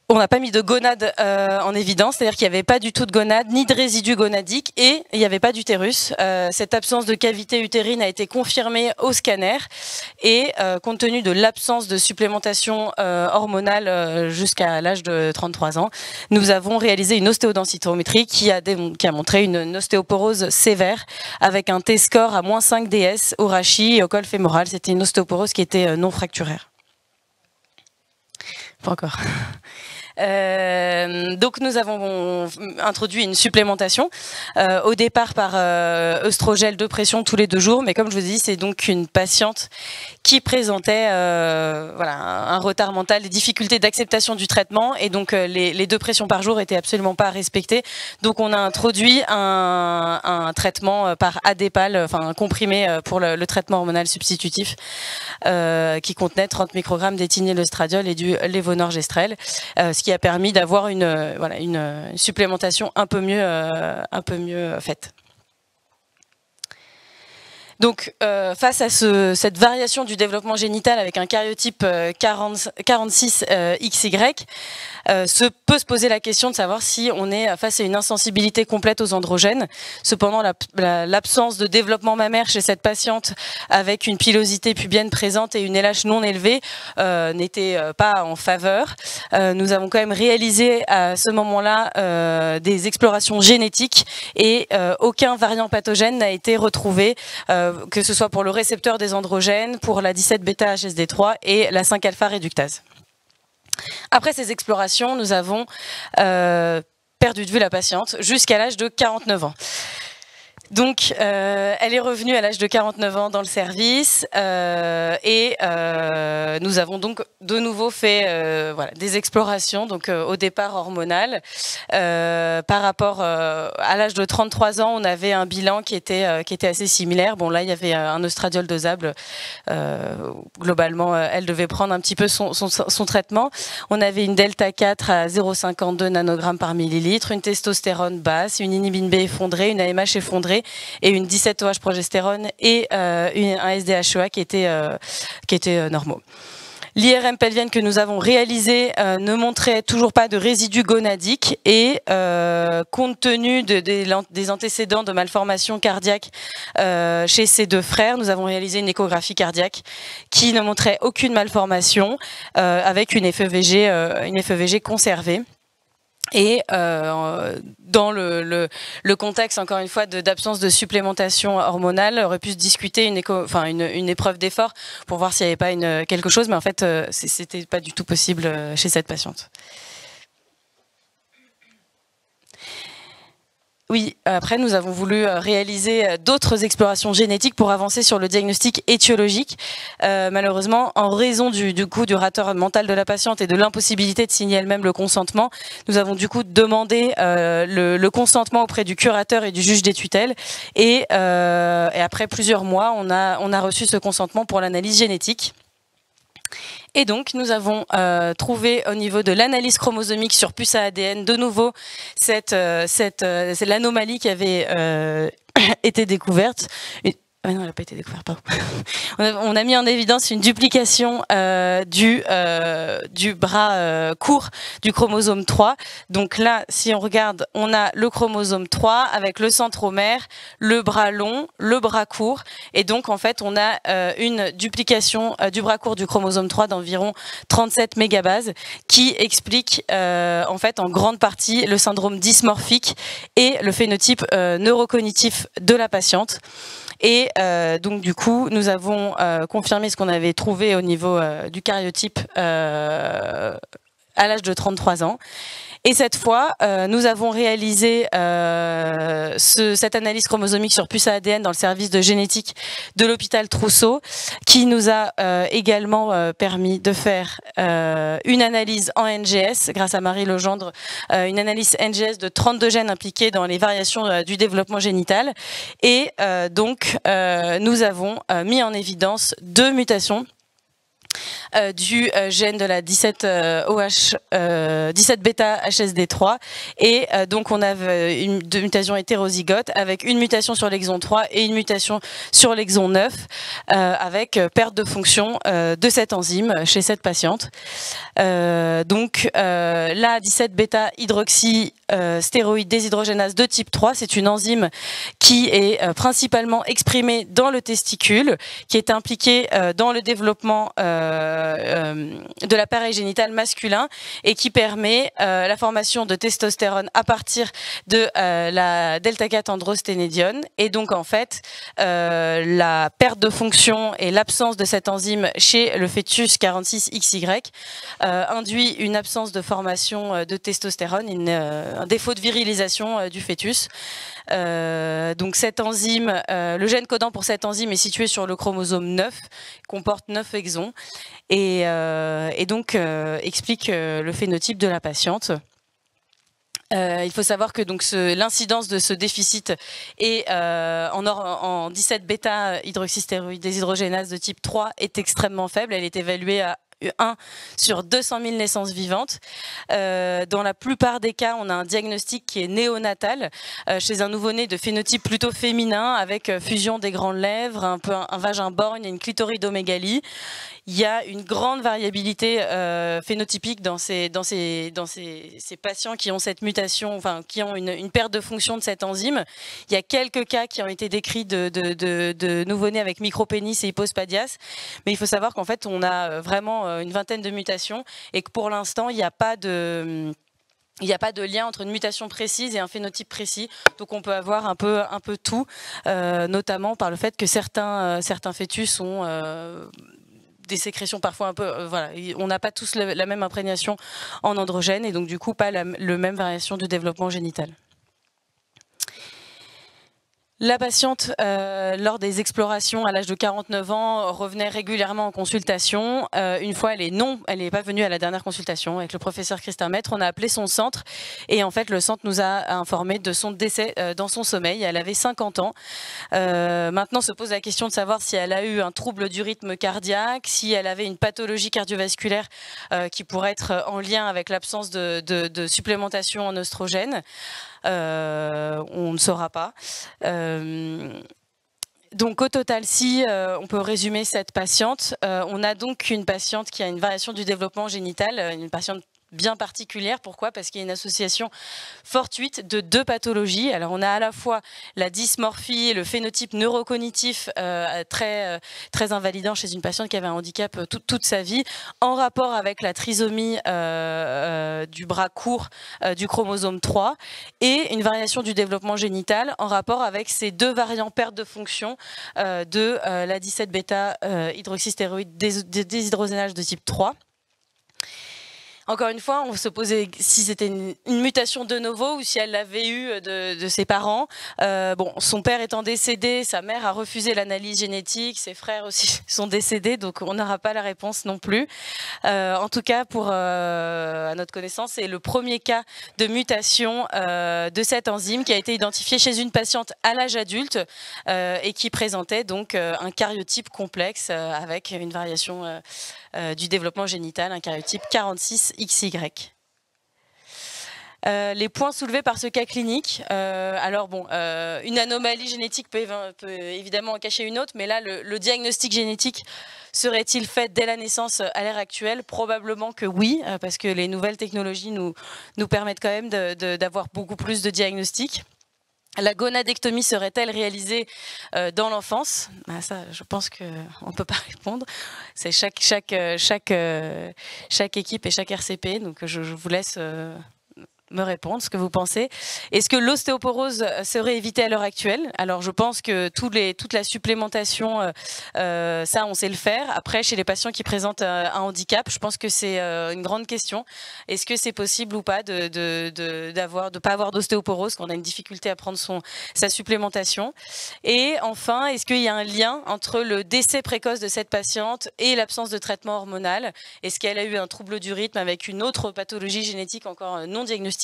on n'a pas mis de gonade en évidence, c'est-à-dire qu'il n'y avait pas du tout de gonade, ni de résidus gonadiques, et il n'y avait pas d'utérus. Cette absence de cavité utérine a été confirmée au scanner, et compte tenu de l'absence de supplémentation hormonale jusqu'à l'âge de 33 ans, nous avons réalisé une ostéodensitométrie qui a montré une ostéoporose sévère, avec un T-score à -5 DS au rachis et au col fémoral. C'était une ostéoporose qui était non fracturaire. Pas encore. Donc nous avons introduit une supplémentation au départ par œstrogel de pression tous les 2 jours, mais comme je vous dis, c'est donc une patiente qui présentait un retard mental, des difficultés d'acceptation du traitement, et donc les 2 pressions par jour étaient absolument pas respectées. Donc on a introduit un traitement par Adépal, enfin un comprimé pour le traitement hormonal substitutif qui contenait 30 microgrammes d'éthynylœstradiol et du lévonorgestrel, ce qui a permis d'avoir une supplémentation un peu mieux faite. Donc, face à cette variation du développement génital avec un karyotype 46XY, peut se poser la question de savoir si on est face à une insensibilité complète aux androgènes. Cependant, l'absence de développement mammaire chez cette patiente avec une pilosité pubienne présente et une LH non élevée n'était pas en faveur. Nous avons quand même réalisé à ce moment-là des explorations génétiques et aucun variant pathogène n'a été retrouvé, que ce soit pour le récepteur des androgènes, pour la 17-bêta-HSD3 et la 5-alpha réductase. Après ces explorations, nous avons perdu de vue la patiente jusqu'à l'âge de 49 ans. Donc, elle est revenue à l'âge de 49 ans dans le service et nous avons donc de nouveau fait voilà, des explorations, donc au départ hormonales. Par rapport à l'âge de 33 ans, on avait un bilan qui était assez similaire. Bon, là, il y avait un oestradiol dosable. Globalement, elle devait prendre un petit peu son traitement. On avait une delta 4 à 0,52 nanogrammes par millilitre, une testostérone basse, une inhibine B effondrée, une AMH effondrée et une 17-OH progestérone et un SDHEA qui était normaux. L'IRM pelvienne que nous avons réalisé ne montrait toujours pas de résidus gonadiques et compte tenu des antécédents de malformations cardiaques chez ces deux frères, nous avons réalisé une échographie cardiaque qui ne montrait aucune malformation avec une FEVG conservée. Et dans le contexte, encore une fois, d'absence de supplémentation hormonale, on aurait pu se discuter une épreuve d'effort pour voir s'il n'y avait pas quelque chose, mais en fait, c'était pas du tout possible chez cette patiente. Oui, après nous avons voulu réaliser d'autres explorations génétiques pour avancer sur le diagnostic étiologique. Malheureusement, en raison du rateur mental de la patiente et de l'impossibilité de signer elle-même le consentement, nous avons du coup demandé le consentement auprès du curateur et du juge des tutelles. Et après plusieurs mois, on a reçu ce consentement pour l'analyse génétique. Et donc, nous avons trouvé au niveau de l'analyse chromosomique sur puce à ADN, de nouveau, c'est l'anomalie qui avait été découverte. Ah non, elle n'a pas été découverte, pardon. On a mis en évidence une duplication du bras court du chromosome 3. Donc là, si on regarde, on a le chromosome 3 avec le centromère, le bras long, le bras court. Et donc, en fait, on a une duplication du bras court du chromosome 3 d'environ 37 mégabases qui explique en fait en grande partie le syndrome dysmorphique et le phénotype neurocognitif de la patiente. Et donc du coup, nous avons confirmé ce qu'on avait trouvé au niveau du karyotype à l'âge de 33 ans. Et cette fois, nous avons réalisé cette analyse chromosomique sur puce à ADN dans le service de génétique de l'hôpital Trousseau, qui nous a également permis de faire une analyse en NGS, grâce à Marie Legendre, une analyse NGS de 32 gènes impliqués dans les variations du développement génital. Et donc, nous avons mis en évidence 2 mutations du gène de la 17-bêta HSD3 et donc on a deux mutations hétérozygotes avec une mutation sur l'exon 3 et une mutation sur l'exon 9 avec perte de fonction de cette enzyme chez cette patiente. Donc la 17-bêta hydroxystéroïde déshydrogénase de type 3, c'est une enzyme qui est principalement exprimée dans le testicule, qui est impliquée dans le développement de l'appareil génital masculin et qui permet la formation de testostérone à partir de la delta-4 androsténédione. Et donc en fait, la perte de fonction et l'absence de cette enzyme chez le fœtus 46XY induit une absence de formation de testostérone, un défaut de virilisation du fœtus. Donc cette enzyme, le gène codant pour cette enzyme est situé sur le chromosome 9, comporte 9 exons et donc explique le phénotype de la patiente. Il faut savoir que donc l'incidence de ce déficit est en 17-bêta hydroxystéroïde déshydrogénase de type 3 est extrêmement faible. Elle est évaluée à 1 sur 200 000 naissances vivantes. Dans la plupart des cas, on a un diagnostic qui est néonatal chez un nouveau-né de phénotype plutôt féminin avec fusion des grandes lèvres, un vagin borgne et une clitoridomégalie. Il y a une grande variabilité phénotypique dans ces patients qui ont cette mutation, enfin qui ont une perte de fonction de cette enzyme. Il y a quelques cas qui ont été décrits de nouveau-nés avec micropénis et hypospadias, mais il faut savoir qu'en fait on a vraiment une vingtaine de mutations et que pour l'instant il n'y a pas de lien entre une mutation précise et un phénotype précis, donc on peut avoir un peu tout, notamment par le fait que certains fœtus ont des sécrétions parfois un peu, voilà, on n'a pas tous la même imprégnation en androgène et donc du coup pas la même variation du développement génital. La patiente, lors des explorations à l'âge de 49 ans, revenait régulièrement en consultation. Une fois, elle n'est pas venue à la dernière consultation avec le professeur Christin Maître. On a appelé son centre et en fait, le centre nous a informé de son décès dans son sommeil. Elle avait 50 ans. Maintenant, se pose la question de savoir si elle a eu un trouble du rythme cardiaque, si elle avait une pathologie cardiovasculaire qui pourrait être en lien avec l'absence de supplémentation en oestrogène. On ne saura pas. Donc au total, si on peut résumer cette patiente, on a donc une patiente qui a une variation du développement génital, une patiente bien particulière. Pourquoi? Parce qu'il y a une association fortuite de deux pathologies. Alors on a à la fois la dysmorphie et le phénotype neurocognitif très invalidant chez une patiente qui avait un handicap toute sa vie, en rapport avec la trisomie du bras court du chromosome 3, et une variation du développement génital en rapport avec ces deux variants perte de fonction de la 17-bêta hydroxystéroïde déshydrogénase de type 3. Encore une fois, on se posait si c'était une mutation de novo ou si elle l'avait eu de ses parents. Bon, son père étant décédé, sa mère a refusé l'analyse génétique, ses frères aussi sont décédés, donc on n'aura pas la réponse non plus. En tout cas, à notre connaissance, c'est le premier cas de mutation de cette enzyme qui a été identifié chez une patiente à l'âge adulte et qui présentait donc un karyotype complexe avec une variation du développement génital, un karyotype 46XY. Les points soulevés par ce cas clinique, alors bon, une anomalie génétique peut évidemment en cacher une autre, mais là le diagnostic génétique serait-il fait dès la naissance à l'ère actuelle? Probablement que oui, parce que les nouvelles technologies nous permettent quand même d'avoir beaucoup plus de diagnostics. La gonadectomie serait-elle réalisée dans l'enfance? Ça, je pense qu'on ne peut pas répondre. C'est chaque équipe et chaque RCP, donc je vous laisse me répondre ce que vous pensez. Est-ce que l'ostéoporose serait évitée à l'heure actuelle? Alors je pense que toute la supplémentation, ça on sait le faire. Après, chez les patients qui présentent un handicap, je pense que c'est une grande question. Est-ce que c'est possible ou pas de pas avoir d'ostéoporose quand on a une difficulté à prendre sa supplémentation? Et enfin, est-ce qu'il y a un lien entre le décès précoce de cette patiente et l'absence de traitement hormonal? Est-ce qu'elle a eu un trouble du rythme avec une autre pathologie génétique encore non diagnostiquée?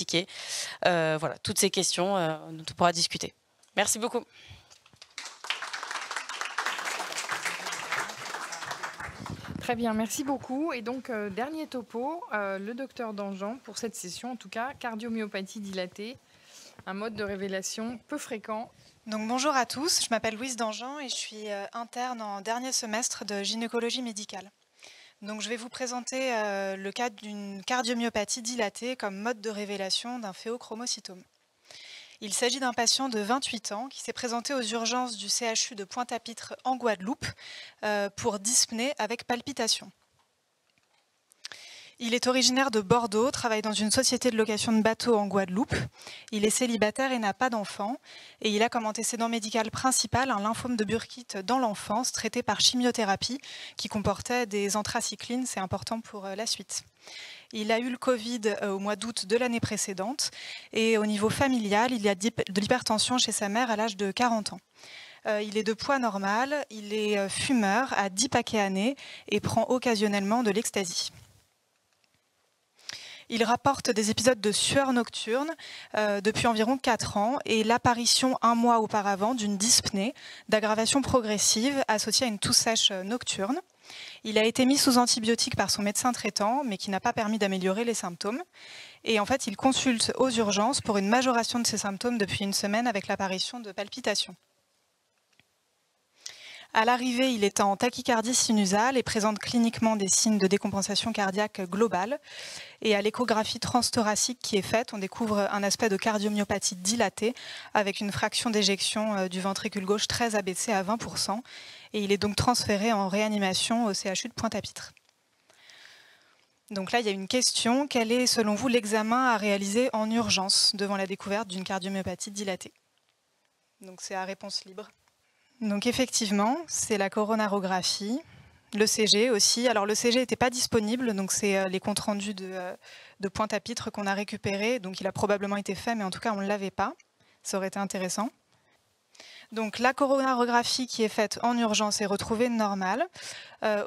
Voilà, toutes ces questions dont on pourra discuter. Merci beaucoup. Très bien, merci beaucoup. Et donc, dernier topo, le docteur Danjean, pour cette session, en tout cas, cardiomyopathie dilatée, un mode de révélation peu fréquent. Donc, bonjour à tous, je m'appelle Louise Danjean et je suis interne en dernier semestre de gynécologie médicale. Donc, je vais vous présenter le cas d'une cardiomyopathie dilatée comme mode de révélation d'un phéochromocytome. Il s'agit d'un patient de 28 ans qui s'est présenté aux urgences du CHU de Pointe-à-Pitre en Guadeloupe pour dyspnée avec palpitation. Il est originaire de Bordeaux, travaille dans une société de location de bateaux en Guadeloupe. Il est célibataire et n'a pas d'enfant. Et il a comme antécédent médical principal un lymphome de Burkitt dans l'enfance, traité par chimiothérapie, qui comportait des anthracyclines, c'est important pour la suite. Il a eu le Covid au mois d'août de l'année précédente. Et au niveau familial, il y a de l'hypertension chez sa mère à l'âge de 40 ans. Il est de poids normal, il est fumeur à 10 paquets années et prend occasionnellement de l'ecstasy. Il rapporte des épisodes de sueur nocturne depuis environ 4 ans et l'apparition un mois auparavant d'une dyspnée d'aggravation progressive associée à une toux sèche nocturne. Il a été mis sous antibiotiques par son médecin traitant, mais qui n'a pas permis d'améliorer les symptômes. Et en fait, il consulte aux urgences pour une majoration de ses symptômes depuis une semaine avec l'apparition de palpitations. À l'arrivée, il est en tachycardie sinusale et présente cliniquement des signes de décompensation cardiaque globale. Et à l'échographie transthoracique qui est faite, on découvre un aspect de cardiomyopathie dilatée avec une fraction d'éjection du ventricule gauche très abaissée à 20%. Et il est donc transféré en réanimation au CHU de Pointe-à-Pitre. Donc là, il y a une question. Quel est, selon vous, l'examen à réaliser en urgence devant la découverte d'une cardiomyopathie dilatée? Donc c'est à réponse libre. Donc effectivement, c'est la coronarographie, le CG aussi. Alors le CG n'était pas disponible, donc c'est les comptes rendus de Pointe-à-Pitre qu'on a récupérés. Donc il a probablement été fait, mais en tout cas on ne l'avait pas. Ça aurait été intéressant. Donc la coronarographie qui est faite en urgence est retrouvée normale.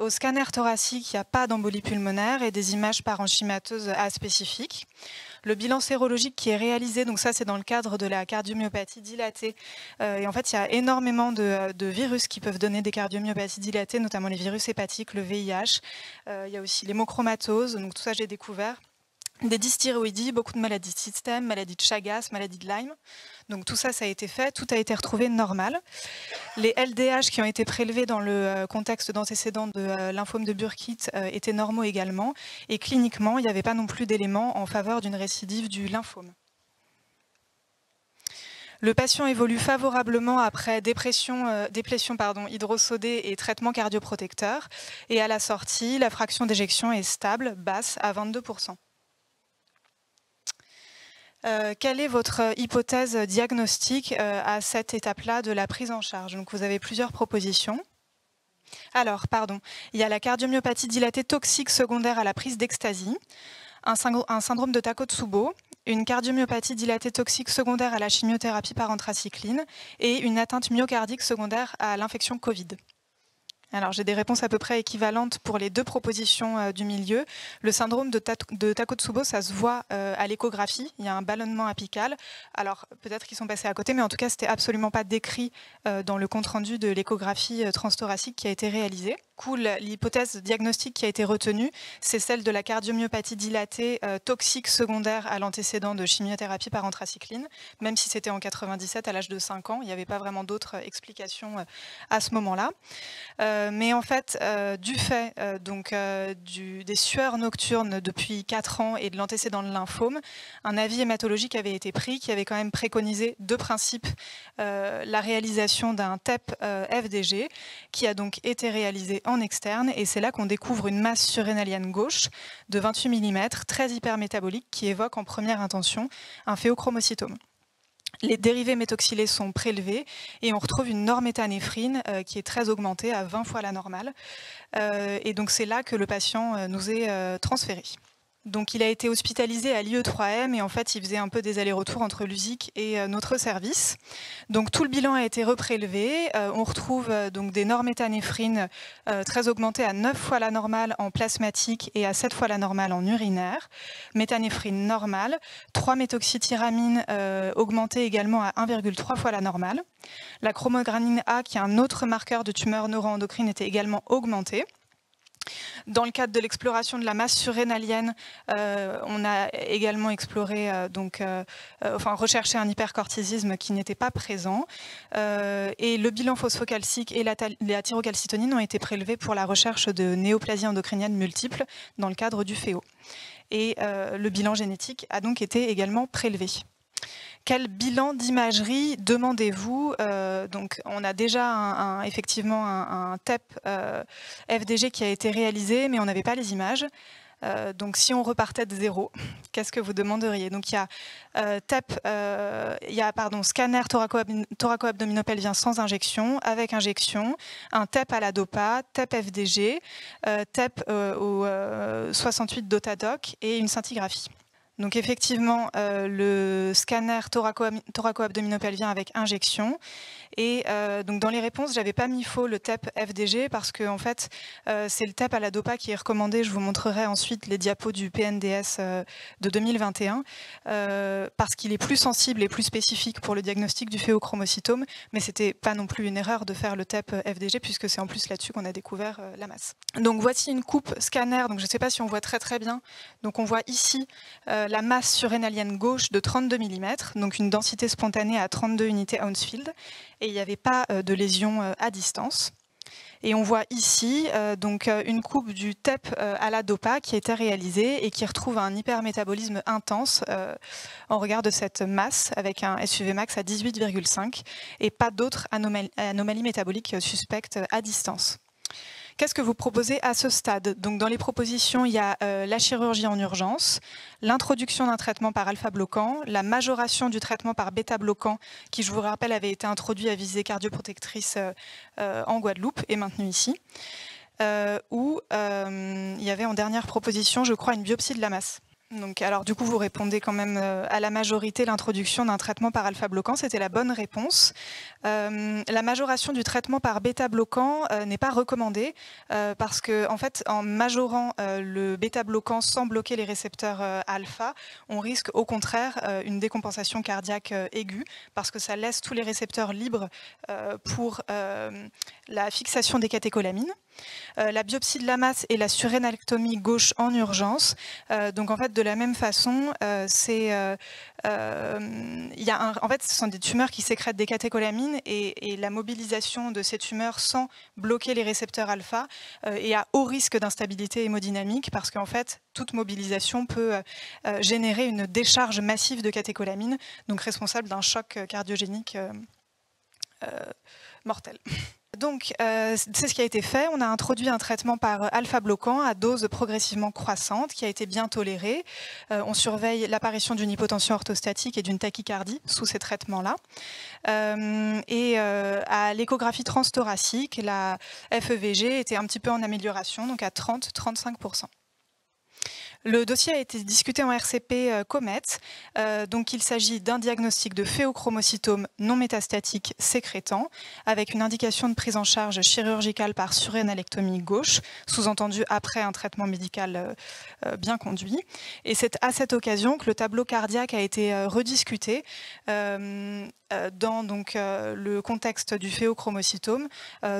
Au scanner thoracique, il n'y a pas d'embolie pulmonaire et des images parenchymateuses aspécifiques. Le bilan sérologique qui est réalisé, donc ça c'est dans le cadre de la cardiomyopathie dilatée. Et en fait, il y a énormément de virus qui peuvent donner des cardiomyopathies dilatées, notamment les virus hépatiques, le VIH. Il y a aussi l'hémochromatose, donc tout ça j'ai découvert. Des dysthyroïdies, beaucoup de maladies de système, maladies de Chagas, maladies de Lyme. Donc tout ça, ça a été fait, tout a été retrouvé normal. Les LDH qui ont été prélevés dans le contexte d'antécédents de lymphome de Burkitt étaient normaux également. Et cliniquement, il n'y avait pas non plus d'éléments en faveur d'une récidive du lymphome. Le patient évolue favorablement après déplétion hydrosodée et traitement cardioprotecteur. Et à la sortie, la fraction d'éjection est stable, basse, à 22%. Quelle est votre hypothèse diagnostique à cette étape-là de la prise en charge? Donc, vous avez plusieurs propositions. Alors, il y a la cardiomyopathie dilatée toxique secondaire à la prise d'ecstasy, un syndrome de Takotsubo, une cardiomyopathie dilatée toxique secondaire à la chimiothérapie par anthracycline et une atteinte myocardique secondaire à l'infection Covid. Alors, j'ai des réponses à peu près équivalentes pour les deux propositions du milieu. Le syndrome de Takotsubo, ça se voit à l'échographie. Il y a un ballonnement apical. Alors, peut-être qu'ils sont passés à côté, mais en tout cas, ce n'était absolument pas décrit dans le compte-rendu de l'échographie transthoracique qui a été réalisée. L'hypothèse diagnostique qui a été retenue, c'est celle de la cardiomyopathie dilatée toxique secondaire à l'antécédent de chimiothérapie par anthracycline. Même si c'était en 97, à l'âge de 5 ans, il n'y avait pas vraiment d'autres explications à ce moment-là. Mais en fait, du fait des sueurs nocturnes depuis 4 ans et de l'antécédent de lymphome, un avis hématologique avait été pris qui avait quand même préconisé de principe la réalisation d'un TEP FDG qui a donc été réalisé en externe, et c'est là qu'on découvre une masse surrénalienne gauche de 28 mm, très hypermétabolique, qui évoque en première intention un phéochromocytome. Les dérivés méthoxylés sont prélevés et on retrouve une normétanéphrine qui est très augmentée à 20 fois la normale. Et donc c'est là que le patient nous est transféré. Donc il a été hospitalisé à l'IE3M et en fait il faisait un peu des allers-retours entre l'USIC et notre service. Donc tout le bilan a été reprélevé. On retrouve donc des normétanéphrines très augmentées à 9 fois la normale en plasmatique et à 7 fois la normale en urinaire. Métanéphrine normale. 3-méthoxythyramine augmentée également à 1,3 fois la normale. La chromogranine A, qui est un autre marqueur de tumeur neuroendocrine, était également augmentée. Dans le cadre de l'exploration de la masse surrénalienne, on a également exploré, recherché un hypercortisisme qui n'était pas présent. Et le bilan phosphocalcique et la thyrocalcitonine ont été prélevés pour la recherche de néoplasies endocriniennes multiples dans le cadre du FEO. Et le bilan génétique a donc été également prélevé. Quel bilan d'imagerie demandez-vous? Donc, on a déjà effectivement un TEP FDG qui a été réalisé, mais on n'avait pas les images. Donc, si on repartait de zéro, qu'est-ce que vous demanderiez? Donc, il y a scanner thoraco-abdominopelvien sans injection, avec injection, un TEP à la DOPA, TEP FDG, TEP au 68 Dotadoc et une scintigraphie. Donc effectivement, le scanner thoraco-abdominopelvien avec injection. Et donc dans les réponses, j'avais pas mis faux le TEP FDG parce que en fait, c'est le TEP à la DOPA qui est recommandé. Je vous montrerai ensuite les diapos du PNDS de 2021 parce qu'il est plus sensible et plus spécifique pour le diagnostic du phéochromocytome, mais c'était pas non plus une erreur de faire le TEP FDG puisque c'est en plus là-dessus qu'on a découvert la masse. Donc voici une coupe scanner. Donc je ne sais pas si on voit très bien. Donc on voit ici la masse surrénalienne gauche de 32 mm, donc une densité spontanée à 32 unités Hounsfield, et il n'y avait pas de lésion à distance. Et on voit ici une coupe du TEP à la DOPA qui a été réalisée et qui retrouve un hypermétabolisme intense en regard de cette masse avec un SUV max à 18,5 et pas d'autres anomalies métaboliques suspectes à distance. Qu'est-ce que vous proposez à ce stade? Donc, dans les propositions, il y a la chirurgie en urgence, l'introduction d'un traitement par alpha-bloquant, la majoration du traitement par bêta-bloquant, qui, je vous rappelle, avait été introduit à visée cardioprotectrice en Guadeloupe et maintenu ici, où il y avait en dernière proposition, je crois, une biopsie de la masse. Donc, alors, du coup, vous répondez quand même à la majorité, l'introduction d'un traitement par alpha-bloquant, c'était la bonne réponse. La majoration du traitement par bêta-bloquant n'est pas recommandée parce que, en fait, en majorant le bêta-bloquant sans bloquer les récepteurs alpha, on risque au contraire une décompensation cardiaque aiguë parce que ça laisse tous les récepteurs libres pour la fixation des catécholamines. La biopsie de la masse et la surrénectomie gauche en urgence. Donc en fait, de la même façon, en fait, ce sont des tumeurs qui sécrètent des catécholamines et la mobilisation de ces tumeurs sans bloquer les récepteurs alpha est à haut risque d'instabilité hémodynamique parce qu'en fait, toute mobilisation peut générer une décharge massive de catécholamines, donc responsable d'un choc cardiogénique mortel. Donc, c'est ce qui a été fait. On a introduit un traitement par alpha-bloquant à dose progressivement croissante qui a été bien toléré. On surveille l'apparition d'une hypotension orthostatique et d'une tachycardie sous ces traitements-là. À l'échographie transthoracique, la FEVG était un petit peu en amélioration, donc à 30-35%. Le dossier a été discuté en RCP COMET. Donc il s'agit d'un diagnostic de phéochromocytome non métastatique sécrétant avec une indication de prise en charge chirurgicale par surrénalectomie gauche, sous-entendu après un traitement médical bien conduit. Et c'est à cette occasion que le tableau cardiaque a été rediscuté dans le contexte du phéochromocytome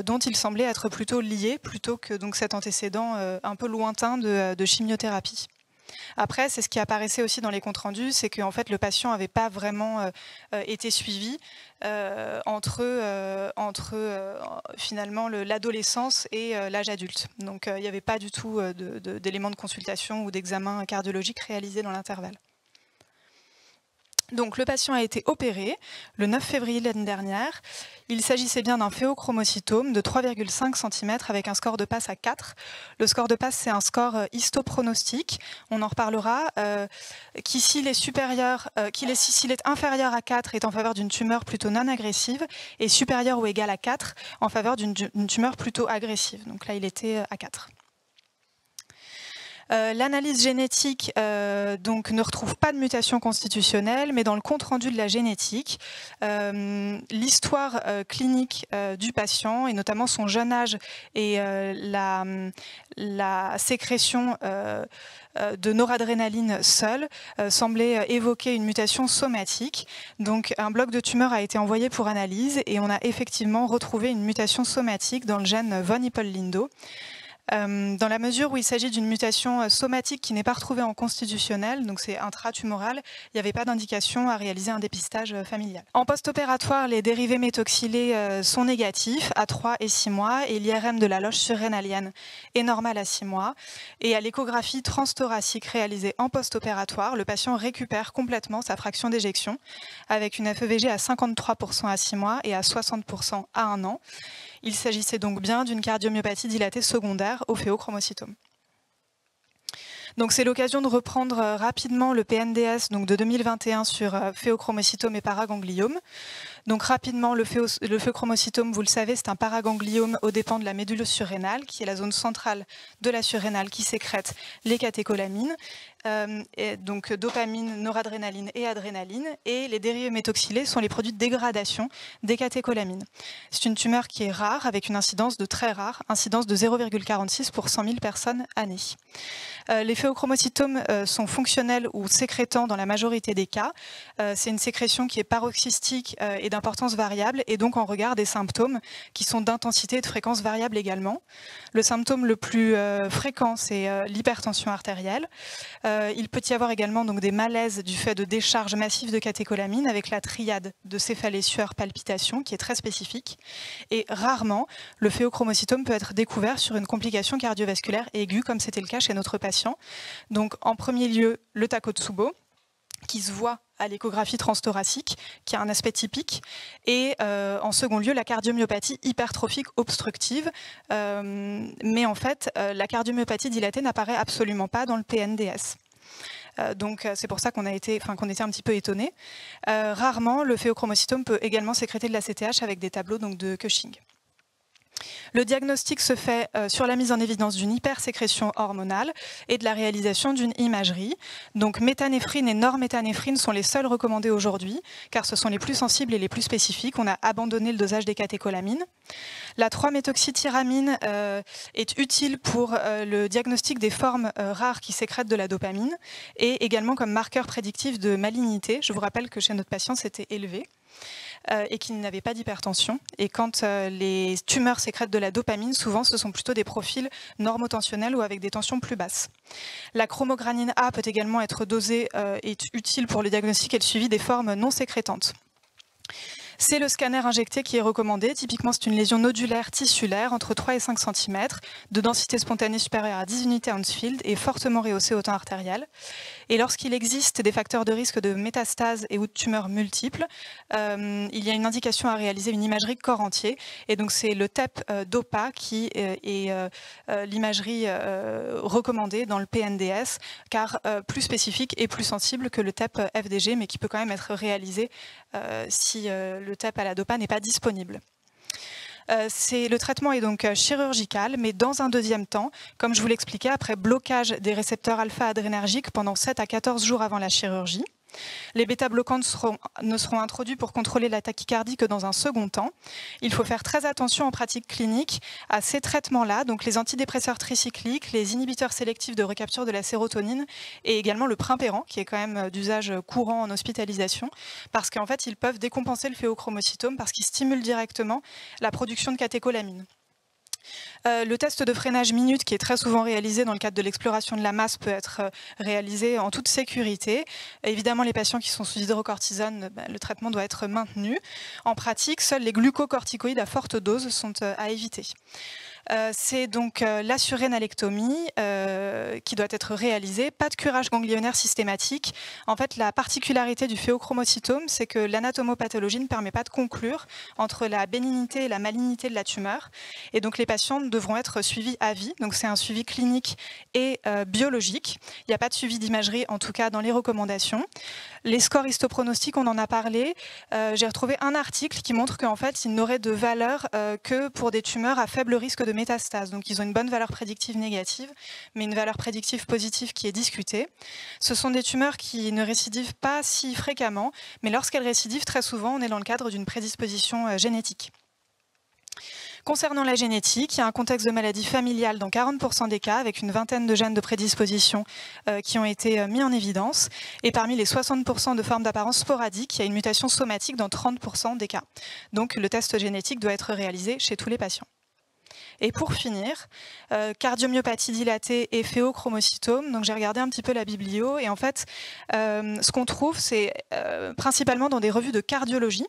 dont il semblait être plutôt lié plutôt que donc, cet antécédent un peu lointain de chimiothérapie. Après, c'est ce qui apparaissait aussi dans les comptes rendus, c'est qu'en fait le patient n'avait pas vraiment été suivi entre finalement l'adolescence et l'âge adulte. Donc il n'y avait pas du tout d'éléments de consultation ou d'examen cardiologique réalisés dans l'intervalle. Donc le patient a été opéré le 9 février l'année dernière. Il s'agissait bien d'un phéochromocytome de 3,5 cm avec un score de passe à 4. Le score de passe, c'est un score histopronostique. On en reparlera. Qui s'il est inférieur à 4 est en faveur d'une tumeur plutôt non agressive et supérieur ou égal à 4 en faveur d'une tumeur plutôt agressive. Donc là, il était à 4. L'analyse génétique donc, ne retrouve pas de mutation constitutionnelle, mais dans le compte-rendu de la génétique, l'histoire clinique du patient, et notamment son jeune âge et la sécrétion de noradrénaline seule, semblait évoquer une mutation somatique. Donc un bloc de tumeur a été envoyé pour analyse et on a effectivement retrouvé une mutation somatique dans le gène von Hippel-Lindau. Dans la mesure où il s'agit d'une mutation somatique qui n'est pas retrouvée en constitutionnel, donc c'est intratumoral, il n'y avait pas d'indication à réaliser un dépistage familial. En post-opératoire, les dérivés méthoxylés sont négatifs à 3 et 6 mois et l'IRM de la loge surrénalienne est normal à 6 mois. Et à l'échographie transthoracique réalisée en post-opératoire, le patient récupère complètement sa fraction d'éjection avec une FEVG à 53% à 6 mois et à 60% à 1 an. Il s'agissait donc bien d'une cardiomyopathie dilatée secondaire au phéochromocytome. Donc c'est l'occasion de reprendre rapidement le PNDS donc de 2021 sur phéochromocytome et paragangliome. Donc rapidement, le phéochromocytome, vous le savez, c'est un paragangliome aux dépens de la médule surrénale, qui est la zone centrale de la surrénale qui sécrète les catécholamines, et donc dopamine, noradrénaline et adrénaline. Et les dérivés méthoxylés sont les produits de dégradation des catécholamines. C'est une tumeur qui est rare, avec une incidence de très rare, incidence de 0,46 pour 100 000 personnes année. Les phéochromocytomes sont fonctionnels ou sécrétants dans la majorité des cas. C'est une sécrétion qui est paroxystique et d'importance variable, et donc en regard des symptômes qui sont d'intensité et de fréquence variable également. Le symptôme le plus fréquent, c'est l'hypertension artérielle. Il peut y avoir également donc, des malaises du fait de décharge massive de catécholamines avec la triade de céphalée, sueur, palpitation qui est très spécifique. Et rarement, le phéochromocytome peut être découvert sur une complication cardiovasculaire aiguë, comme c'était le cas chez notre patient. Donc en premier lieu, le Takotsubo, qui se voit à l'échographie transthoracique, qui a un aspect typique, et en second lieu, la cardiomyopathie hypertrophique obstructive. Mais en fait, la cardiomyopathie dilatée n'apparaît absolument pas dans le PNDS. Donc c'est pour ça qu'on était un petit peu étonnés. Rarement, le phéochromocytome peut également sécréter de la CTH avec des tableaux donc, de Cushing. Le diagnostic se fait sur la mise en évidence d'une hypersécrétion hormonale et de la réalisation d'une imagerie. Donc méthanéphrine et norméthanéphrine sont les seuls recommandés aujourd'hui, car ce sont les plus sensibles et les plus spécifiques. On a abandonné le dosage des catécholamines. La 3-méthoxythyramine est utile pour le diagnostic des formes rares qui sécrètent de la dopamine et également comme marqueur prédictif de malignité. Je vous rappelle que chez notre patient, c'était élevé. Et qui n'avaient pas d'hypertension. Et quand les tumeurs sécrètent de la dopamine, souvent ce sont plutôt des profils normotensionnels ou avec des tensions plus basses. La chromogranine A peut également être dosée et utile pour le diagnostic et le suivi des formes non sécrétantes. C'est le scanner injecté qui est recommandé. Typiquement, c'est une lésion nodulaire tissulaire entre 3 et 5 cm, de densité spontanée supérieure à 10 unités Hounsfield et fortement rehaussée au temps artériel. Et lorsqu'il existe des facteurs de risque de métastase et ou de tumeurs multiples, il y a une indication à réaliser une imagerie corps entier. Et donc, c'est le TEP-DOPA qui est l'imagerie recommandée dans le PNDS, car plus spécifique et plus sensible que le TEP-FDG, mais qui peut quand même être réalisé si le TEP à la DOPA n'est pas disponible. Le traitement est donc chirurgical, mais dans un deuxième temps, comme je vous l'expliquais, après blocage des récepteurs alpha-adrénergiques pendant 7 à 14 jours avant la chirurgie. Les bêta-bloquants ne seront introduits pour contrôler la tachycardie que dans un second temps. Il faut faire très attention en pratique clinique à ces traitements-là, donc les antidépresseurs tricycliques, les inhibiteurs sélectifs de recapture de la sérotonine et également le primpéran, qui est quand même d'usage courant en hospitalisation, parce qu'en fait, ils peuvent décompenser le phéochromocytome parce qu'ils stimulent directement la production de catécholamines. Le test de freinage minute, qui est très souvent réalisé dans le cadre de l'exploration de la masse, peut être réalisé en toute sécurité. Évidemment, les patients qui sont sous hydrocortisone, le traitement doit être maintenu. En pratique, seuls les glucocorticoïdes à forte dose sont à éviter. C'est donc la surrénalectomie qui doit être réalisée. Pas de curage ganglionnaire systématique. En fait, la particularité du phéochromocytome, c'est que l'anatomopathologie ne permet pas de conclure entre la bénignité et la malignité de la tumeur. Et donc, les patients devront être suivis à vie. Donc, c'est un suivi clinique et biologique. Il n'y a pas de suivi d'imagerie, en tout cas dans les recommandations. Les scores histopronostiques, on en a parlé. J'ai retrouvé un article qui montre qu'en fait, ils n'auraient de valeur que pour des tumeurs à faible risque de métastase. Donc, ils ont une bonne valeur prédictive négative, mais une valeur prédictive positive qui est discutée. Ce sont des tumeurs qui ne récidivent pas si fréquemment, mais lorsqu'elles récidivent, très souvent, on est dans le cadre d'une prédisposition génétique. Concernant la génétique, il y a un contexte de maladie familiale dans 40% des cas, avec une vingtaine de gènes de prédisposition qui ont été mis en évidence. Et parmi les 60% de formes d'apparence sporadique, il y a une mutation somatique dans 30% des cas. Donc le test génétique doit être réalisé chez tous les patients. Et pour finir, cardiomyopathie dilatée et phéochromocytome. Donc j'ai regardé un petit peu la biblio et en fait, ce qu'on trouve, c'est principalement dans des revues de cardiologie.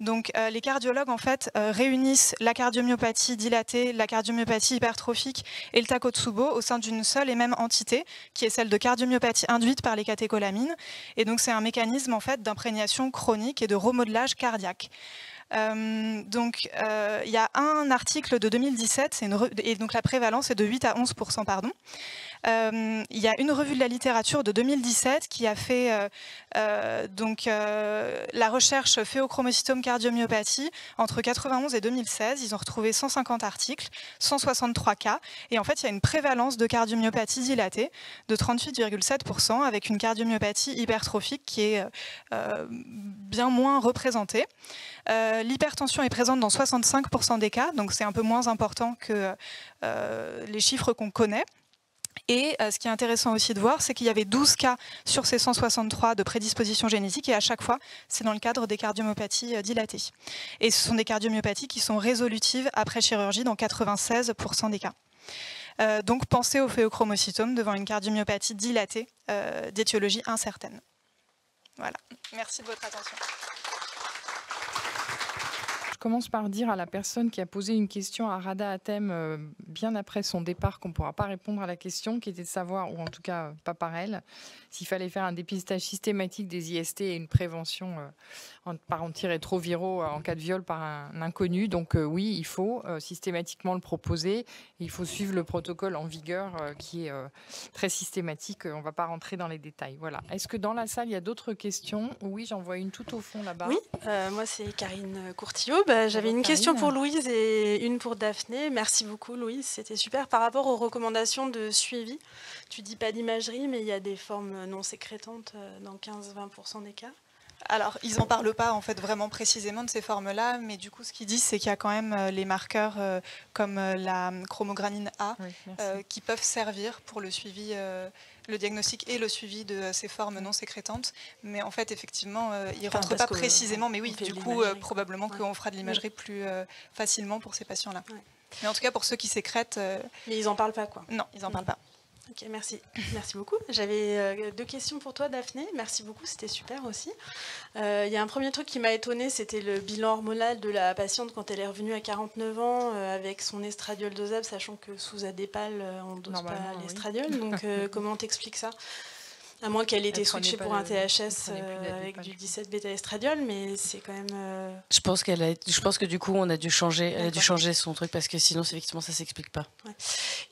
Donc les cardiologues en fait réunissent la cardiomyopathie dilatée, la cardiomyopathie hypertrophique et le Takotsubo au sein d'une seule et même entité, qui est celle de cardiomyopathie induite par les catécholamines. Et donc c'est un mécanisme en fait d'imprégnation chronique et de remodelage cardiaque. Il y a un article de 2017, et donc la prévalence est de 8 à 11%, pardon. Il y a une revue de la littérature de 2017 qui a fait la recherche phéochromocytome cardiomyopathie entre 91 et 2016. Ils ont retrouvé 150 articles, 163 cas, et en fait il y a une prévalence de cardiomyopathie dilatée de 38,7% avec une cardiomyopathie hypertrophique qui est bien moins représentée. L'hypertension est présente dans 65% des cas, donc c'est un peu moins important que les chiffres qu'on connaît. Et ce qui est intéressant aussi de voir, c'est qu'il y avait 12 cas sur ces 163 de prédisposition génétique, et à chaque fois, c'est dans le cadre des cardiomyopathies dilatées. Et ce sont des cardiomyopathies qui sont résolutives après chirurgie dans 96% des cas. Donc pensez au phéochromocytome devant une cardiomyopathie dilatée d'étiologie incertaine. Voilà, merci de votre attention. Je commence par dire à la personne qui a posé une question à Rada Hatem bien après son départ qu'on ne pourra pas répondre à la question, qui était de savoir, ou en tout cas pas par elle, s'il fallait faire un dépistage systématique des IST et une prévention par antirétroviraux en cas de viol par un inconnu. Donc oui, il faut systématiquement le proposer. Et il faut suivre le protocole en vigueur qui est très systématique. On ne va pas rentrer dans les détails. Voilà. Est-ce que dans la salle, il y a d'autres questions? Oui, j'en vois une tout au fond là-bas. Oui, moi c'est Karine Courtillot. J'avais une question pour Louise et une pour Daphné. Merci beaucoup Louise, c'était super. Par rapport aux recommandations de suivi, tu dis pas d'imagerie, mais il y a des formes non sécrétantes dans 15-20% des cas. Alors, ils n'en parlent pas en fait vraiment précisément de ces formes-là, mais du coup, ce qu'ils disent, c'est qu'il y a quand même les marqueurs comme la chromogranine A qui peuvent servir pour le suivi, le diagnostic et le suivi de ces formes non sécrétantes. Mais en fait, effectivement, ils ne rentrent pas précisément, mais oui, du coup, probablement qu'on fera de l'imagerie plus facilement pour ces patients-là. Ouais. Mais en tout cas, pour ceux qui sécrètent... Mais ils n'en parlent pas, quoi. Non, ils n'en parlent pas. Ok, merci. Merci beaucoup. J'avais 2 questions pour toi, Daphné. Merci beaucoup, c'était super aussi. Il y a un premier truc qui m'a étonnée, c'était le bilan hormonal de la patiente quand elle est revenue à 49 ans avec son estradiol dosable, sachant que sous Adépal, on ne dose pas l'estradiol. Oui. Donc, comment t'expliques ça ? À moins qu'elle ait été switchée pour un THS avec du 17 bêta-estradiol, mais c'est quand même... Je pense que du coup, on a dû changer, elle a dû changer son truc parce que sinon, effectivement, ça ne s'explique pas. Ouais.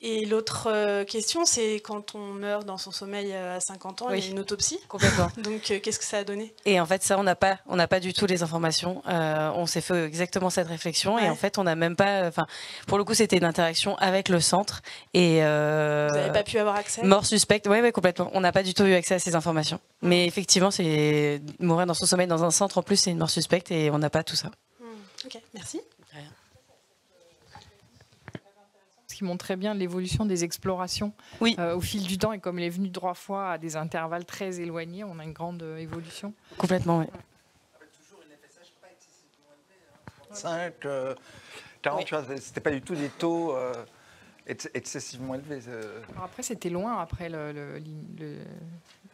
Et l'autre question, c'est quand on meurt dans son sommeil à 50 ans, il y a une autopsie. Complètement. Donc, qu'est-ce que ça a donné ? Et en fait, ça, on n'a pas du tout les informations. On s'est fait exactement cette réflexion et en fait, on n'a même pas... Enfin, pour le coup, c'était une interaction avec le centre. Et, vous n'avez pas pu avoir accès ? Mort suspecte, oui, complètement. On n'a pas du tout eu accès à ces informations. Mais effectivement, c'est mourir dans son sommeil dans un centre, en plus, c'est une mort suspecte et on n'a pas tout ça. Ok, merci. Ce qui montre très bien l'évolution des explorations au fil du temps, et comme elle est venue 3 fois à des intervalles très éloignés, on a une grande évolution. Complètement, oui. Toujours une FSH pas excessivement élevée. 5, 40, tu vois, c'était pas du tout des taux excessivement élevés. Alors après, c'était loin, après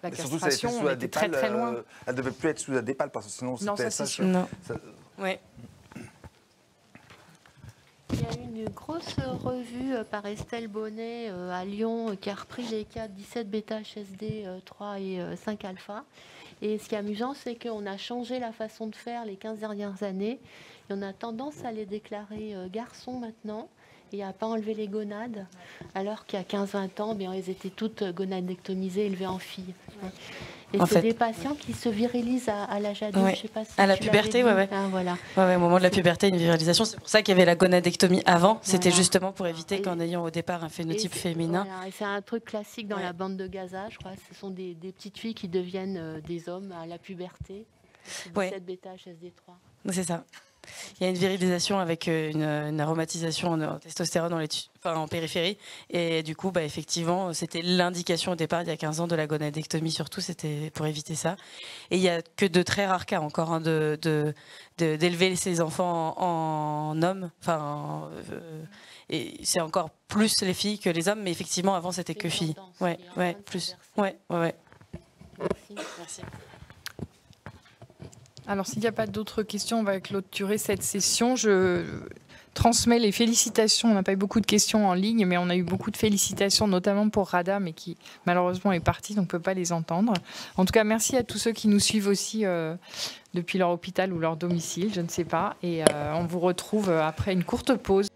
la castration, castration, on était très très loin. Elle devait plus être sous Adépal parce que sinon c'était ça. Non. Ouais. Il y a eu une grosse revue par Estelle Bonnet à Lyon qui a repris les cas 17 bêta HSD 3 et 5 alpha. Et ce qui est amusant, c'est qu'on a changé la façon de faire les 15 dernières années. Et on a tendance à les déclarer garçons maintenant et à ne pas enlever les gonades, alors qu'il y a 15-20 ans, elles étaient toutes gonadectomisées, élevées en filles. Et c'est des patients qui se virilisent à l'âge adulte, je sais pas si à la puberté, voilà. Au moment de la puberté, une virilisation. C'est pour ça qu'il y avait la gonadectomie avant. C'était justement pour éviter qu'en ayant au départ un phénotype féminin. Voilà. Et c'est un truc classique dans la bande de Gaza, je crois. Ce sont des petites filles qui deviennent des hommes à la puberté. C'est 17 bêta HSD3. C'est ça. Il y a une virilisation avec une aromatisation en testostérone en périphérie. Et du coup, effectivement, c'était l'indication au départ, il y a 15 ans, de la gonadectomie surtout, c'était pour éviter ça. Et il n'y a que de très rares cas encore d'élever ses enfants en hommes. Et c'est encore plus les filles que les hommes, mais effectivement, avant, c'était que filles. Plus. Merci. Alors, s'il n'y a pas d'autres questions, on va clôturer cette session. Je transmets les félicitations. On n'a pas eu beaucoup de questions en ligne, mais on a eu beaucoup de félicitations, notamment pour Rada, mais qui malheureusement est partie, donc on ne peut pas les entendre. En tout cas, merci à tous ceux qui nous suivent aussi depuis leur hôpital ou leur domicile, je ne sais pas. Et on vous retrouve après une courte pause.